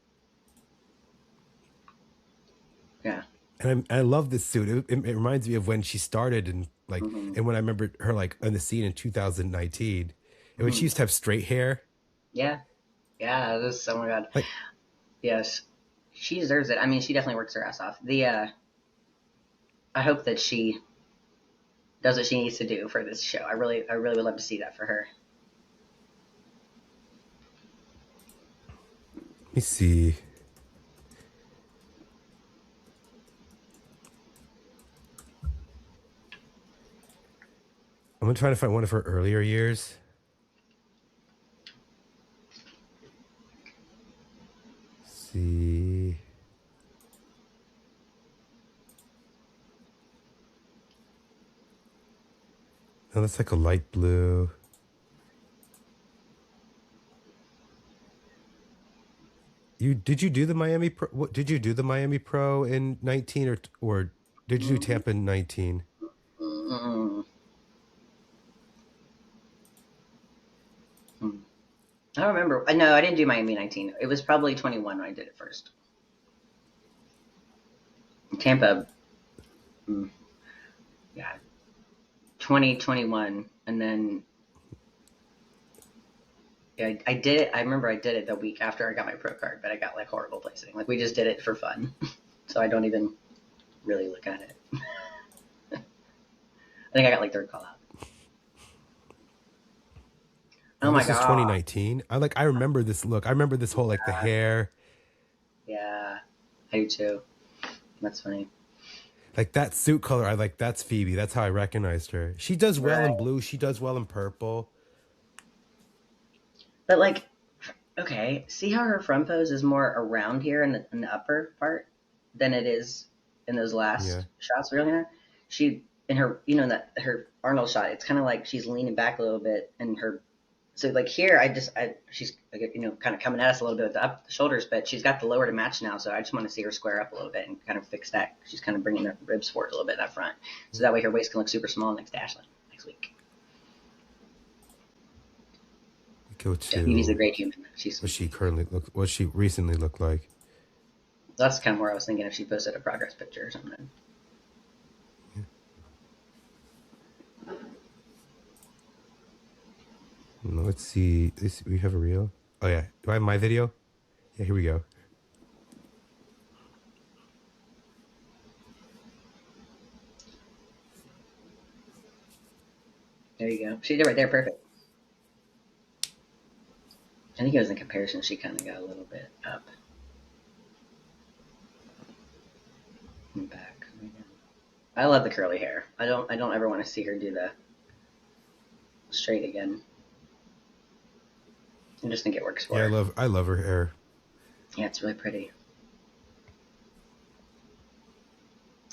Yeah. And I love this suit. It reminds me of when she started and like, Mm-hmm. and when I remember her like on the scene in 2019, and when she Mm-hmm. used to have straight hair. Yeah. Yeah. This. Oh my god. Like, Yes. She deserves it. I mean, she definitely works her ass off. I hope that she does what she needs to do for this show. I really would love to see that for her. let me see. I'm gonna try to find one of her earlier years. Let's see. Oh, that's like a light blue. Did you do the Miami Pro? What did you do the Miami Pro in 19 or did you do Tampa in 19? Mm-mm. I don't remember. No, I didn't do Miami 19. It was probably 21 when I did it first. Tampa, yeah, 2021, and then yeah, I did it. I remember I did it the week after I got my pro card, but I got like horrible placing. Like we just did it for fun, so I don't even really look at it. I think I got like third call out. Oh my This is god! 2019. I remember this look. I remember this whole like the hair. Yeah, I do too. That's funny. Like that suit color, that's Phoebe. That's how I recognized her. She does well Right. in blue. She does well in purple. But like, okay, see how her front pose is more around here in the upper part than it is in those last Yeah. shots we're looking at. She in her, that her Arnold shot, it's kind of like she's leaning back a little bit, and her. So like here, she's kind of coming at us a little bit with the shoulders, but she's got the lower to match now. So I just want to see her square up a little bit and kind of fix that. She's kind of bringing the ribs forward a little bit in that front, so that way her waist can look super small next to Ashlyn next week. Go Yeah, Phoebe's a to great human. what she recently looked like. That's kind of where I was thinking if she posted a progress picture or something. Let's see. We have a reel. Oh yeah. Do I have my video? Yeah, here we go. There you go. She did right there, perfect. I think it was in comparison. She kind of got a little bit up and back. I love the curly hair. I don't ever want to see her do the straight again. I just think it works for Yeah, her. I love her hair. Yeah, it's really pretty.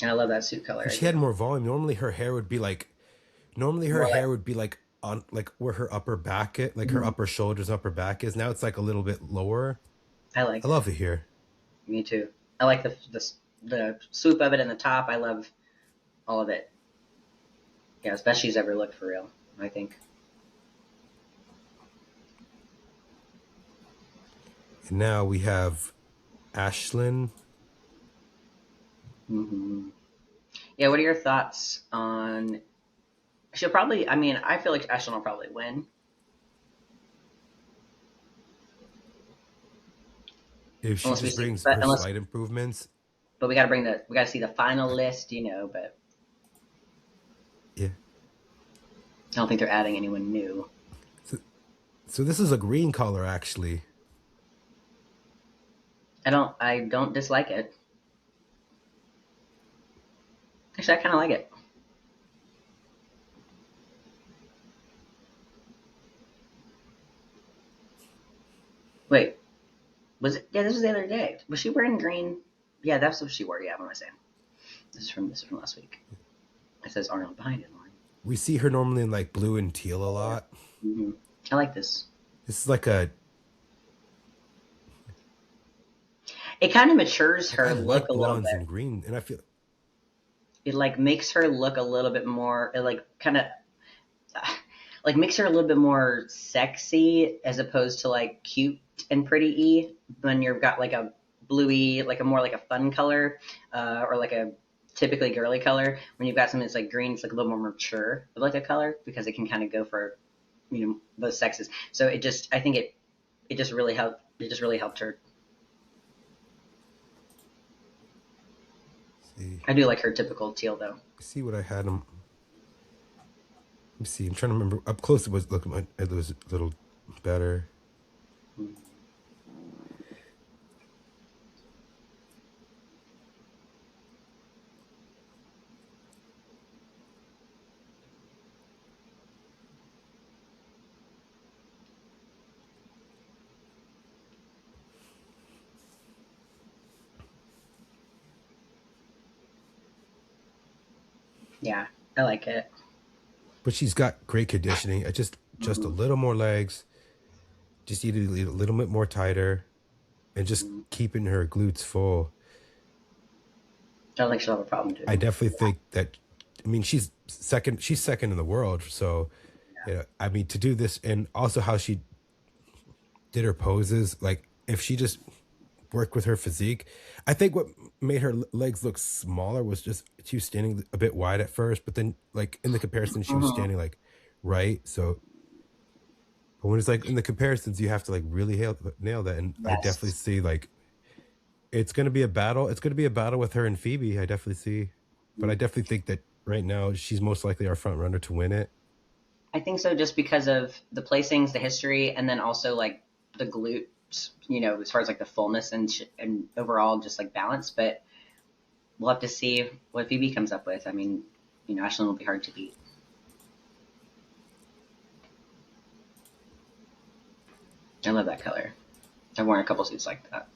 And I love that suit color. She had more volume. Normally her hair would be like on like where her upper back is, like her upper shoulders, upper back is. Now it's like a little bit lower. I love it here. Me too. I like the swoop of it in the top. I love all of it. Yeah, it's best she's ever looked for real, I think. And now we have Ashlyn. Mm-hmm. Yeah, what are your thoughts on She'll probably. I mean, I feel like Ashton will probably win. If she Unless we just see, brings but her unless, slight improvements, but we got to see the final list, But yeah. I don't think they're adding anyone new. So, so this is a green color, actually. I don't dislike it. Actually, I kind of like it. Wait, was it? Yeah, this was the other day. Was she wearing green? Yeah, that's what she wore. Yeah, what am I saying? This is from last week. It says Arnold behind it. We see her normally in like blue and teal a lot. Mm-hmm. I like this. This is like a It kind of matures like I her look like a little blondes bit. and green, and I feel It like makes her look a little bit more. It like kind of like makes her a little bit more sexy as opposed to like cute and pretty when you've got like a bluey, like a more like a fun color, or like a typically girly color. When you've got something that's like green, it's like a little more mature of like a color because it can kind of go for both sexes. So I think it just really helped. It just really helped her. see I do like her typical teal though. see what I had them. Let me see. I'm trying to remember. Up close, it was looking. It was a little better. Yeah, I like it. But she's got great conditioning. I just a Mm-hmm. little more legs. Just need to eat a little bit more tighter, and just Mm-hmm. keeping her glutes full. I don't think she'll have a problem I doing. definitely think that. I mean, she's second. She's second in the world. So, I mean, to do this, and also how she did her poses. Like, if she just worked with her physique, I think what made her legs look smaller was just she was standing a bit wide at first, but then like in the comparison, she was Mm-hmm. standing like right. So, but when it's like in the comparisons, you have to like really nail that. And I definitely Yes. see like it's going to be a battle. It's going to be a battle with her and Phoebe. I definitely see, but I definitely think that right now she's most likely our front runner to win it. I think so, just because of the placings, the history, and then also like the glutes. As far as like the fullness and overall just like balance. But we'll have to see what Phoebe comes up with. I mean, Ashlyn will be hard to beat. I love that color. I've worn a couple suits like that.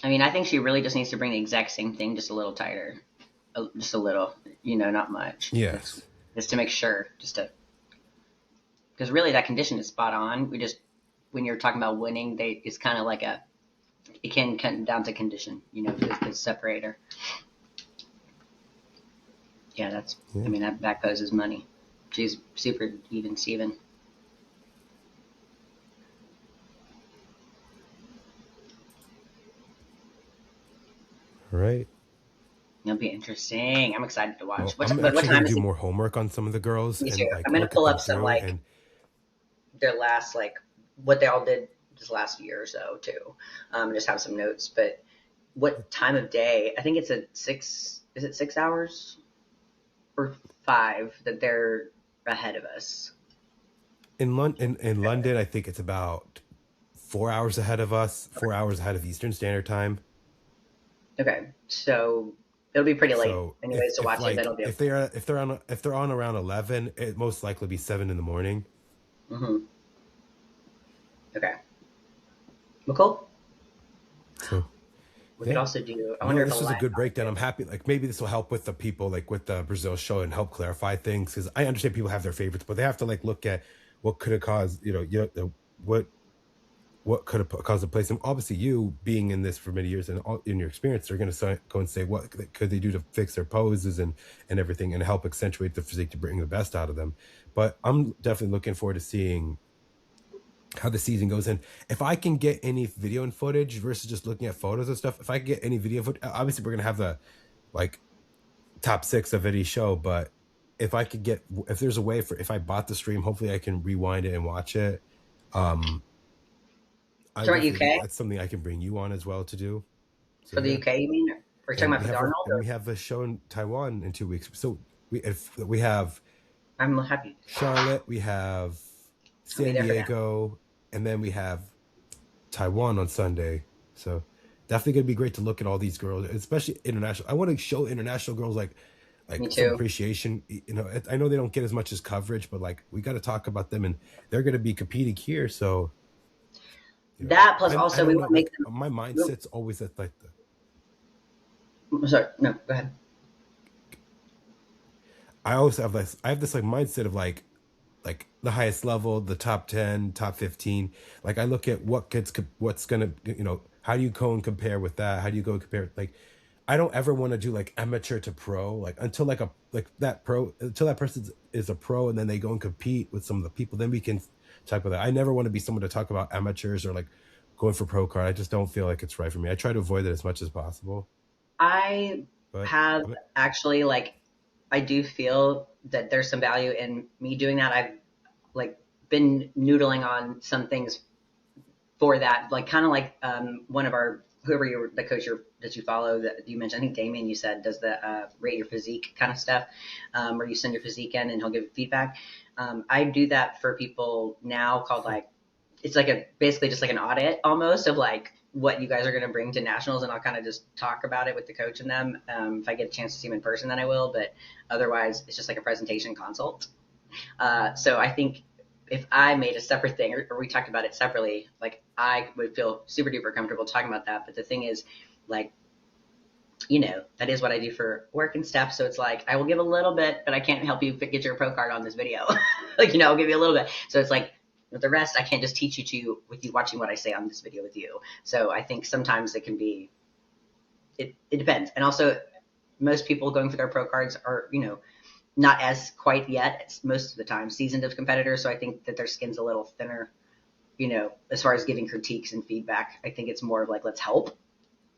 I mean, I think she really just needs to bring the exact same thing, just a little tighter, just a little. Not much. Yes. Just to make sure, just to because really that condition is spot on. We just when you're talking about winning, it's kind of like it can come down to condition, the separator. Yeah, I Yeah. mean that back poses money. She's super even Steven. All right. It'll be interesting. I'm excited to watch. Well, I'm What actually going time to is do it? more homework on some of the girls Me too. and I'm like gonna look at pull them up some through. like And their last like what they all did this last year or so too. Just have some notes. But what time of day? I think it's at 6. Is it 6 hours or 5 that they're ahead of us? in London, I think it's about 4 hours ahead of us, 4 hours ahead of Eastern Standard Time. Okay, so it'll be pretty late So anyways to if watch it, but like it'll be if they're on around 11, it most likely be 7 in the morning. mm-hmm. Okay. Well, cool. So We could yeah. also do. I No, wonder if a this was a live good breakdown. I'm contest. happy. Like maybe this will help with the people, like with the Brazil show, and help clarify things. Because I understand people have their favorites, but they have to like look at what could have caused. What could have caused a place. And obviously, you being in this for many years and all, in your experience, they're going to go and say what could they do to fix their poses and everything and help accentuate the physique to bring the best out of them. But I'm definitely looking forward to seeing how the season goes. And if I can get any video and footage versus just looking at photos and stuff, if I can get any video footage, obviously we're gonna have the like top 6 of any show, but if I could get, if there's a way for, if I bought the stream, hopefully I can rewind it and watch it. I Talking about definitely, UK? that's something I can bring you on as well to do. So For the yeah. UK, you mean? Or talking And about for the Arnold? we have a show in Taiwan in 2 weeks. So we have I'm happy. Charlotte, we have I'll be San there for that. Diego, and then we have Taiwan on Sunday. So definitely gonna be great to look at all these girls, especially international. I want to show international girls Me some too. appreciation. You know, I know they don't get as much as coverage, but like we got to talk about them, and they're gonna be competing here. So you know, That plus I also we don't want know. to make Like them. my mindset's always at like the. Sorry, no, go ahead. I always have this. I have this like mindset of like the highest level, the top 10, top 15. Like I look at what's gonna, you know, how do you go and compare with that? How do you go and compare? Like, I don't ever want to do like amateur to pro, like until that pro, until that person is a pro and then they go and compete with some of the people, then we can talk about that. I never want to be someone to talk about amateurs or like going for pro card. I just don't feel like it's right for me. I try to avoid it as much as possible. I But have actually like I do feel that there's some value in me doing that. I've like been noodling on some things for that, like kind of like one of our whoever you're the coach that you follow that you mentioned. I think Damien you said does the rate your physique kind of stuff, where you send your physique in and he'll give feedback. I do that for people now called like it's like a basically just like an audit almost of like what you guys are going to bring to nationals, and I'll kind of just talk about it with the coach and them. If I get a chance to see them in person, then I will, but otherwise it's just like a presentation consult. So I think if I made a separate thing or we talked about it separately, like I would feel super duper comfortable talking about that. But the thing is, like, you know, that is what I do for work and stuff. So it's like I will give a little bit, but I can't help you get your pro card on this video. Like, you know, I'll give you a little bit. So it's like with the rest, I can't just teach you to with you watching what I say on this video with you. So I think sometimes it can be, it depends. And also, most people going for their pro cards are, you know, not as quite yet. It's most of the time seasoned of competitors. So I think that their skin's a little thinner, you know, as far as giving critiques and feedback. I think it's more of like, let's help,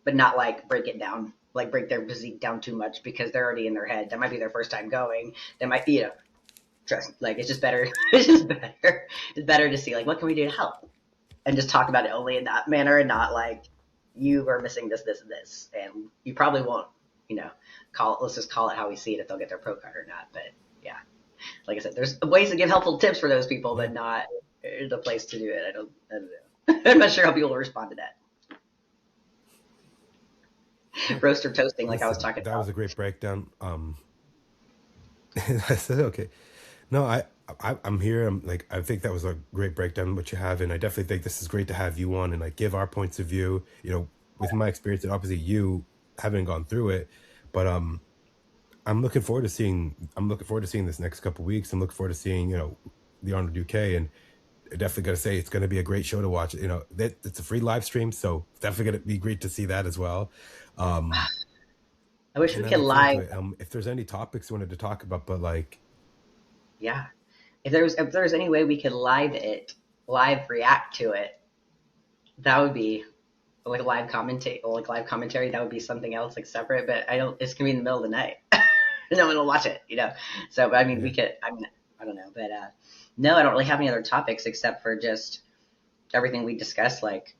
but not like break it down, like break their physique down too much because they're already in their head. That might be their first time going. That might be, you know, trust me, like it's just better. It's just better. It's better to see like, what can we do to help? And just talk about it only in that manner and not like you are missing this, this, and this. And you probably won't, you know, let's just call it how we see it if they'll get their pro card or not. But yeah, like I said, there's ways to give helpful tips for those people, yeah. but not the place to do it. I don't know. I'm not sure how people will respond to that. Roaster toasting, like I was Listen, talking that about. was a great breakdown. I said okay. No, I'm here. I'm like I think that was a great breakdown what you have, and I definitely think this is great to have you on and like give our points of view. You know, with my experience, and obviously you haven't gone through it, but I'm looking forward to seeing. I'm looking forward to seeing this next couple weeks. I'm looking forward to seeing the Arnold UK, and I definitely got to say it's going to be a great show to watch. You know, that it's a free live stream, so definitely going to be great to see that as well. I wish we And I could look forward to live. it. If there's any topics you wanted to talk about, but like, Yeah, if there was any way we could live react to it, that would be like live commentary. That would be something else like separate. But I don't. It's gonna be in the middle of the night. No one will watch it, you know. So I mean, yeah, we could. I mean, I don't know, but no, I don't really have any other topics except for just everything we discussed. Like,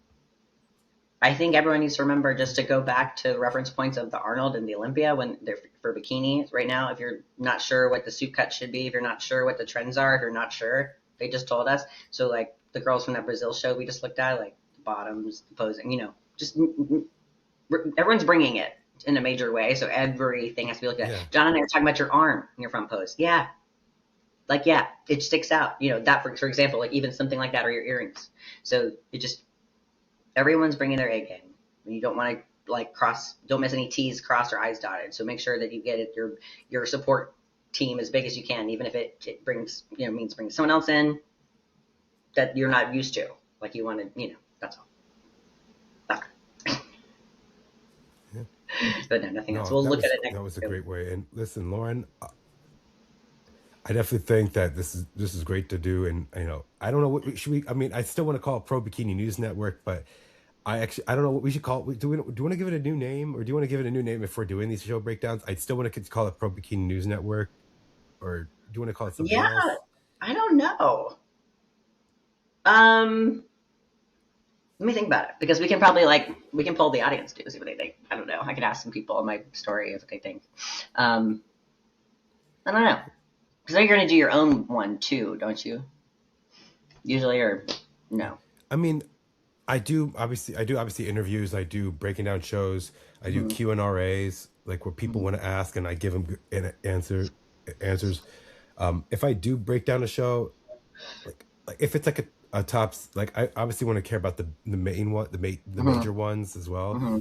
I think everyone needs to remember just to go back to the reference points of the Arnold and the Olympia when they're for bikini right now. If you're not sure what the suit cut should be, if you're not sure what the trends are, if you're not sure, they just told us. So like the girls from that Brazil show we just looked at, like the bottoms, the posing, you know, just everyone's bringing it in a major way. So everything has to be looked at. yeah, John and I were talking about your arm in your front pose. Yeah, like yeah, it sticks out. You know that for example, like even something like that or your earrings. So it just everyone's bringing their A game. You don't want to like don't miss any T's crossed or I's dotted. So make sure that you get it, your support team as big as you can, even if it brings, you know, means bringing someone else in that you're not used to. Like you want to, you know, that's all. Okay. yeah. But no, nothing else. No, We'll look at it next that was a week. great way. And listen, Lauren, I definitely think that this is great to do, and I don't know what should we. I mean, I still want to call it Pro Bikini News Network, but I don't know what we should call it. Do we want to give it a new name, or do you want to give it a new name if we're doing these show breakdowns? I still want to call it Pro Bikini News Network, or do you want to call it something Yeah, else? I don't know. Um, Let me think about it because we can probably we can poll the audience too, see what they think. I don't know. I could ask some people on my story what they think. Um, I don't know because you're going to do your own one too, don't you? Usually, or no? I mean, I do obviously interviews. I do breaking down shows. I do Hmm. Q&As, like where people Hmm. want to ask and I give them answers. If I do break down a show, like if it's like a tops, like I obviously want to care about the main one, the Hmm. major ones as well. Hmm.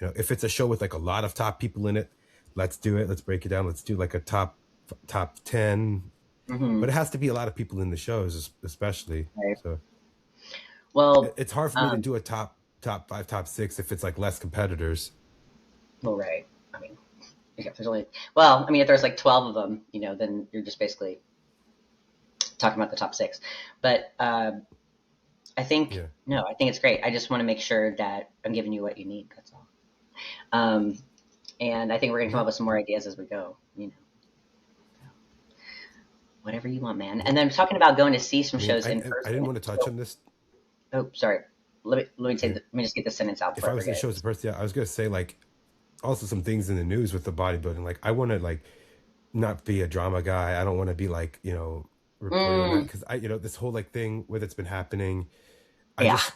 If it's a show with like a lot of top people in it, let's do it. Let's break it down. Let's do like a top 10, Hmm. but it has to be a lot of people in the shows, especially. Right. So Well, it's hard for me to um, do a top five, top six if it's like less competitors. well, right. I mean, if there's only well, I mean, if there's like 12 of them, then you're just basically talking about the top six. But I think Yeah. no, I think it's great. I just want to make sure that I'm giving you what you need. That's all. Um, and I think we're gonna come Yeah. up with some more ideas as we go. Whatever you want, man. Yeah. And then talking about going to see some I mean, shows in I didn't person. want to touch So, on this. oh, sorry. Let Yeah. me just get the sentence out If before I I was going forget to it. show as a person, yeah, I was going to say like also some things in the news with the bodybuilding. Like I want to like not be a drama guy. I don't want to be like, reporting on that Mm, because this whole like thing where that's been happening. I yeah. just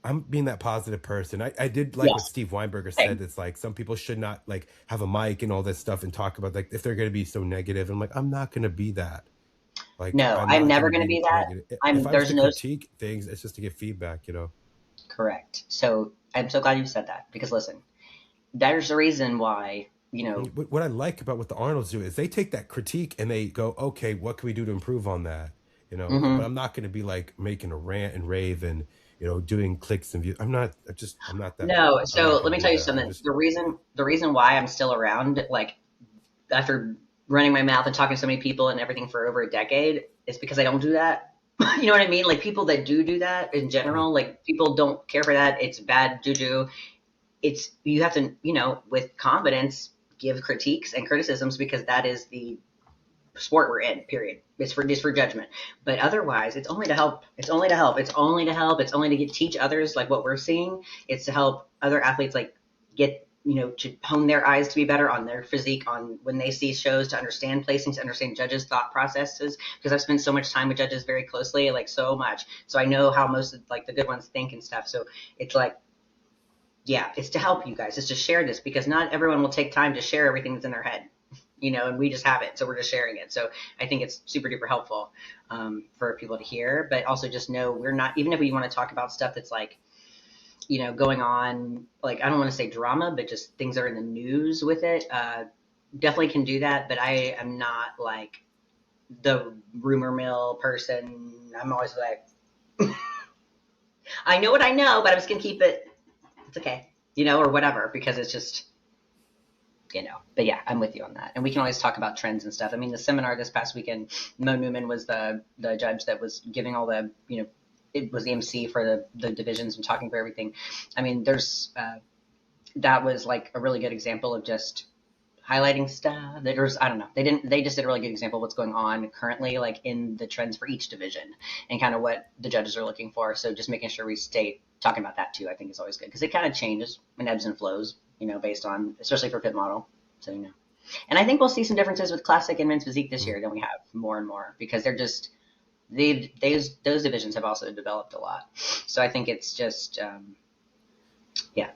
I'm being that positive person. I did like what Yes. Steve Weinberger said. Same. It's like some people should not like have a mic and all this stuff and talk about like if they're going to be so negative. I'm like I'm not going to be that. Like No, I'm I'm not going never to going to be be that. negative. If I'm. I was There's to no critique things, it's just to get feedback. correct. So I'm so glad you said that because listen, there's a reason why. What I like about what the Arnolds do is they take that critique and they go, okay, what can we do to improve on that? But Hmm. I'm not going to be like making a rant and rave and doing clicks and views. I'm not that. No. I'm So not let going me to do tell you that. something. The reason why I'm still around, like after running my mouth and talking to so many people and everything for over a decade, is because I don't do that. You know what I mean? Like people that do that in Yeah. general, like people don't care for that. It's bad juju. It's you have to, with confidence, give critiques and criticisms because that is the sport we're in. Period. It's for judgment. But otherwise, it's only to help. It's only to help. It's only to help. It's only to teach others like what we're seeing. It's to help other athletes like get to hone their eyes to be better on their physique on when they see shows to understand placing to understand judges thought processes because I've spent so much time with judges very closely like so much so I know how most of like the good ones think and stuff so it's like yeah, it's to help you guys. It's to share this because not everyone will take time to share everything that's in their head, and we just have it. So we're just sharing it. So I think it's super duper helpful for people to hear, but also just know we're not, even if we want to talk about stuff that's like, going on, like, I don't want to say drama, but just things that are in the news with it. Definitely can do that, but I am not like the rumor mill person. I'm always like, I know what I know, but I'm just going to keep it. It's okay, or whatever, because it's just, but yeah, I'm with you on that. And we can always talk about trends and stuff. I mean, the seminar this past weekend, Mo Newman was the judge that was giving all the, it was the MC for the divisions and talking for everything. I mean, that was like a really good example of just highlighting stuff. There's, I don't know, they just did a really good example of what's going on currently, like in the trends for each division and kind of what the judges are looking for. So just making sure we stay talking about that too, I think is always good because it kind of changes and ebbs and flows, based on, especially for fit model. So, and I think we'll see some differences with classic and men's physique this Mm. year than we have more and more because they're just, those divisions have also developed a lot. So I think it's just, yeah,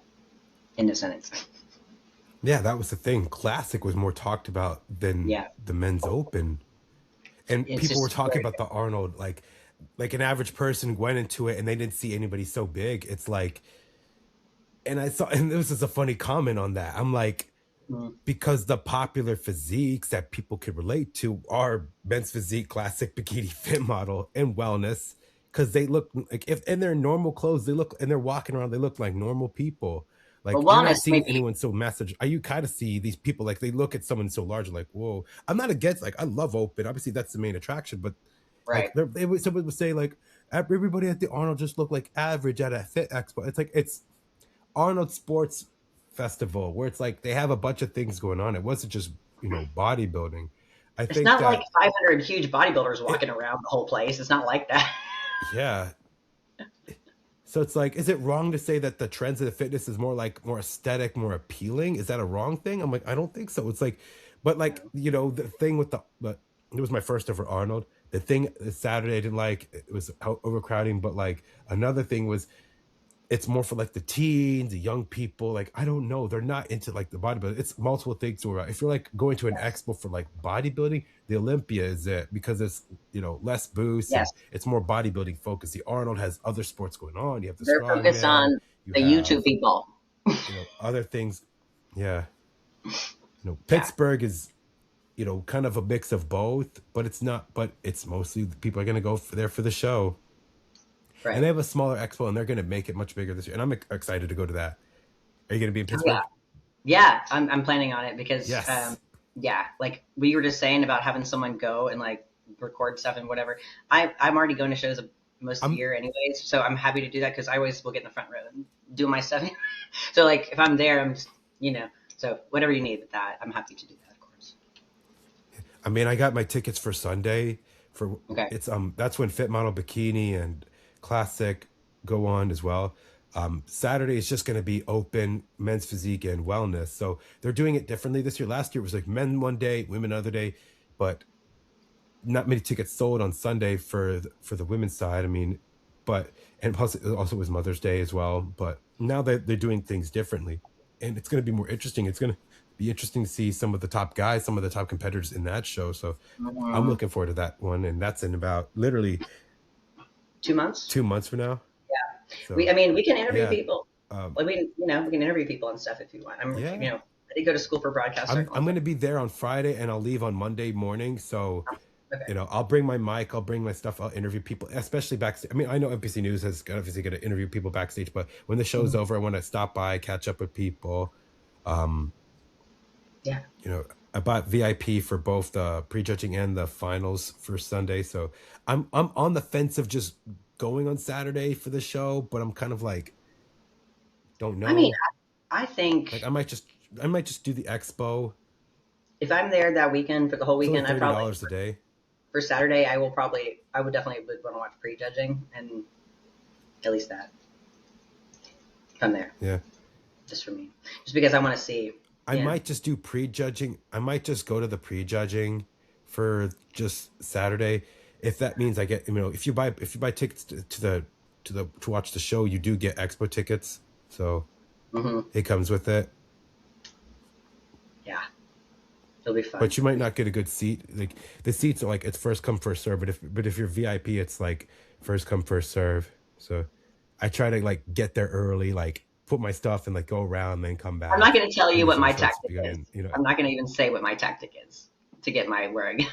in the sentence. Yeah, that was the thing. Classic was more talked about than Yeah. the men's open. And It's people were just talking very about the Arnold, like an average person went into it and they didn't see anybody so big. It's like, and I saw, and this is a funny comment on that. I'm like, good. because the popular physiques that people could relate to are men's physique, classic bikini fit model, and wellness. Because they look like if in their normal clothes, they look and they're walking around, they look like normal people. Well, Like you're not wellness seeing maybe, anyone so massive. You kind of see these people like they look at someone so large, like whoa. I'm not against like I love open. Obviously that's the main attraction, but like right? someone would say like everybody at the Arnold just looked like average at a Fit Expo. It's like it's Arnold Sports Festival where it's like they have a bunch of things going on. It wasn't just bodybuilding. I It's think not like that 500 huge bodybuilders it walking around the whole place. It's not like that. yeah. So it's like, is it wrong to say that the trends of the fitness is more like more aesthetic, more appealing? Is that a wrong thing? I'm like, I don't think so. It's like, but like, No. the thing with but it was my first ever Arnold. The thing Saturday I didn't like, it was overcrowding, but like another thing was it's more for like the teens, the young people. Like, I don't know. They're not into like the bodybuilding. It's multiple things to about. If you're like going to an Yes. expo for like bodybuilding, the Olympia is it because it's, less booths Yes. and it's more bodybuilding focused. The Arnold has other sports going on. You have the They're focused strongman, on you the YouTube have, people. other things. Yeah. Yeah. Pittsburgh is, kind of a mix of both, but it's not, but it's mostly the people are going to go there for the show. And Right. they have a smaller expo and they're going to make it much bigger this year. And I'm excited to go to that. Are you going to be in Oh yeah. Pittsburgh? Yeah. I'm planning on it because, Yes. yeah, like we were just saying about having someone go and like record stuff and whatever. I'm already going to shows most of the I'm year anyways, so I'm happy to do that because I always will get in the front row and do my stuff. So like if I'm there, I'm just, so whatever you need with that, I'm happy to do that, of course. I mean, I got my tickets for Sunday for Okay. it's that's when Fit Model Bikini and Classic go on as well. Saturday is just going to be open men's physique and wellness. So they're doing it differently this year. Last year it was like men one day, women another day, but not many tickets sold on Sunday for the women's side. I mean, but and plus it also was Mother's Day as well. But now that they're doing things differently, and it's going to be more interesting. It's going to be interesting to see some of the top guys, some of the top competitors in that show. So I'm Mhm. looking forward to that one, and that's in about literally 2 months. 2 months from now. I So mean, we can interview yeah, people. um, I mean, we can interview people and stuff if you want. yeah. I did go to school for broadcaster. I'm going to be there on Friday, and I'll leave on Monday morning. So Okay. I'll bring my mic, I'll bring my stuff, I'll interview people, especially backstage. I mean, I know NBC News has obviously got to interview people backstage, but when the show's Mhm. over, I want to stop by, catch up with people. Um, Yeah. I bought VIP for both the prejudging and the finals for Sunday, so I'm on the fence of just going on Saturday for the show, but I'm kind of like, don't I mean, know. I think Like I might just do the expo. if I'm there that weekend for the whole It's only weekend, $30 a day. for Saturday, I would definitely want to watch prejudging and at least that if I'm there, Yeah. just for me, just because I want to see. I Yeah. might just do prejudging. I might just go to the prejudging for just Saturday. If that means I get, if you buy tickets to watch the show, you do get expo tickets. So Hmm. it comes with it. Yeah. It'll be fun. But you might not get a good seat. Like the seats are like it's first come first serve. But if you're VIP, it's like first come first serve. So I try to like get there early, like put my stuff and like go around, then come I'm not back. going to tell And you what usually the my show's tactic is. beginning. I'm not going to even say what my tactic is to get my where I go.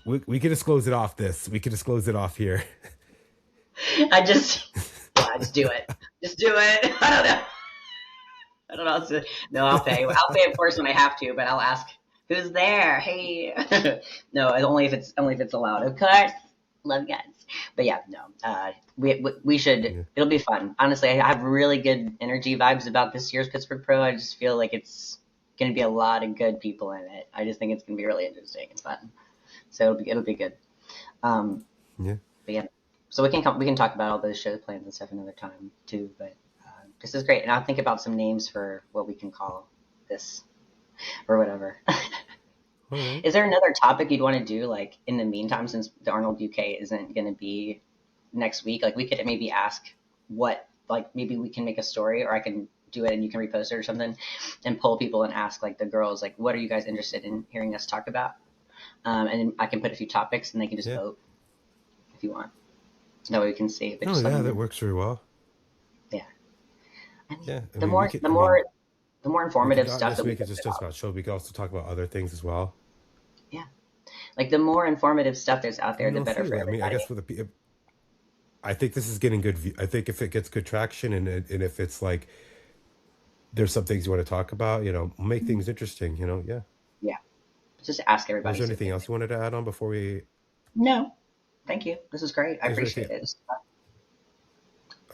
We can disclose it off this. We can disclose it off here. I just, yeah, just do it. Just do it. I don't know. I don't know. No, I'll pay. I'll pay, of course, when I have to, but I'll ask who's there. Hey, no, only if it's allowed. Of course, love you guys. But yeah, no. We should. Yeah. It'll be fun. Honestly, I have really good energy vibes about this year's Pittsburgh Pro. I just feel like it's going to be a lot of good people in it. I just think it's going to be really interesting and fun. So it'll be good. Um, Yeah. but yeah, so we can talk about all those show plans and stuff another time too. But this is great, and I'll think about some names for what we can call this or whatever. All right. Is there another topic you'd want to do, like in the meantime, since the Arnold UK isn't going to be next week? Like we could maybe ask what, like maybe we can make a story, or I can do it and you can repost it or something, and pull people and ask like the girls, like, what are you guys interested in hearing us talk about? And then I can put a few topics and they can just Yeah. vote if you want. That way we can see. But No, just let yeah, me that know. works very well. Yeah. I mean, Yeah. I the mean, we more could. the I mean, more the more we could informative not stuff just that we make it put just out. about show. We could also talk about other things as well. Yeah. Like the more informative stuff there's out I there, don't the know better too. for I mean, I guess everybody. for I think this is getting good. I think if it gets good traction and if it's like there's some things you want to talk about, make Mhm. things interesting, yeah. Yeah. Just ask Was everybody there so anything they else you wanted to add on before we, No, thank you. This is great. I is there appreciate anything? it.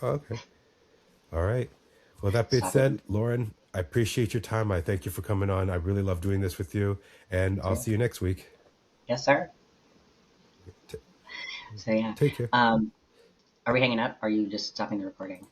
Oh, okay. All right. Well, that being Stopping. said, Lauren, I appreciate your time. I thank you for coming on. I really love doing this with you, and I'll Too. see you next week. Yes, sir. T- So yeah. Take care. Um, are we hanging up? Are you just stopping the recording?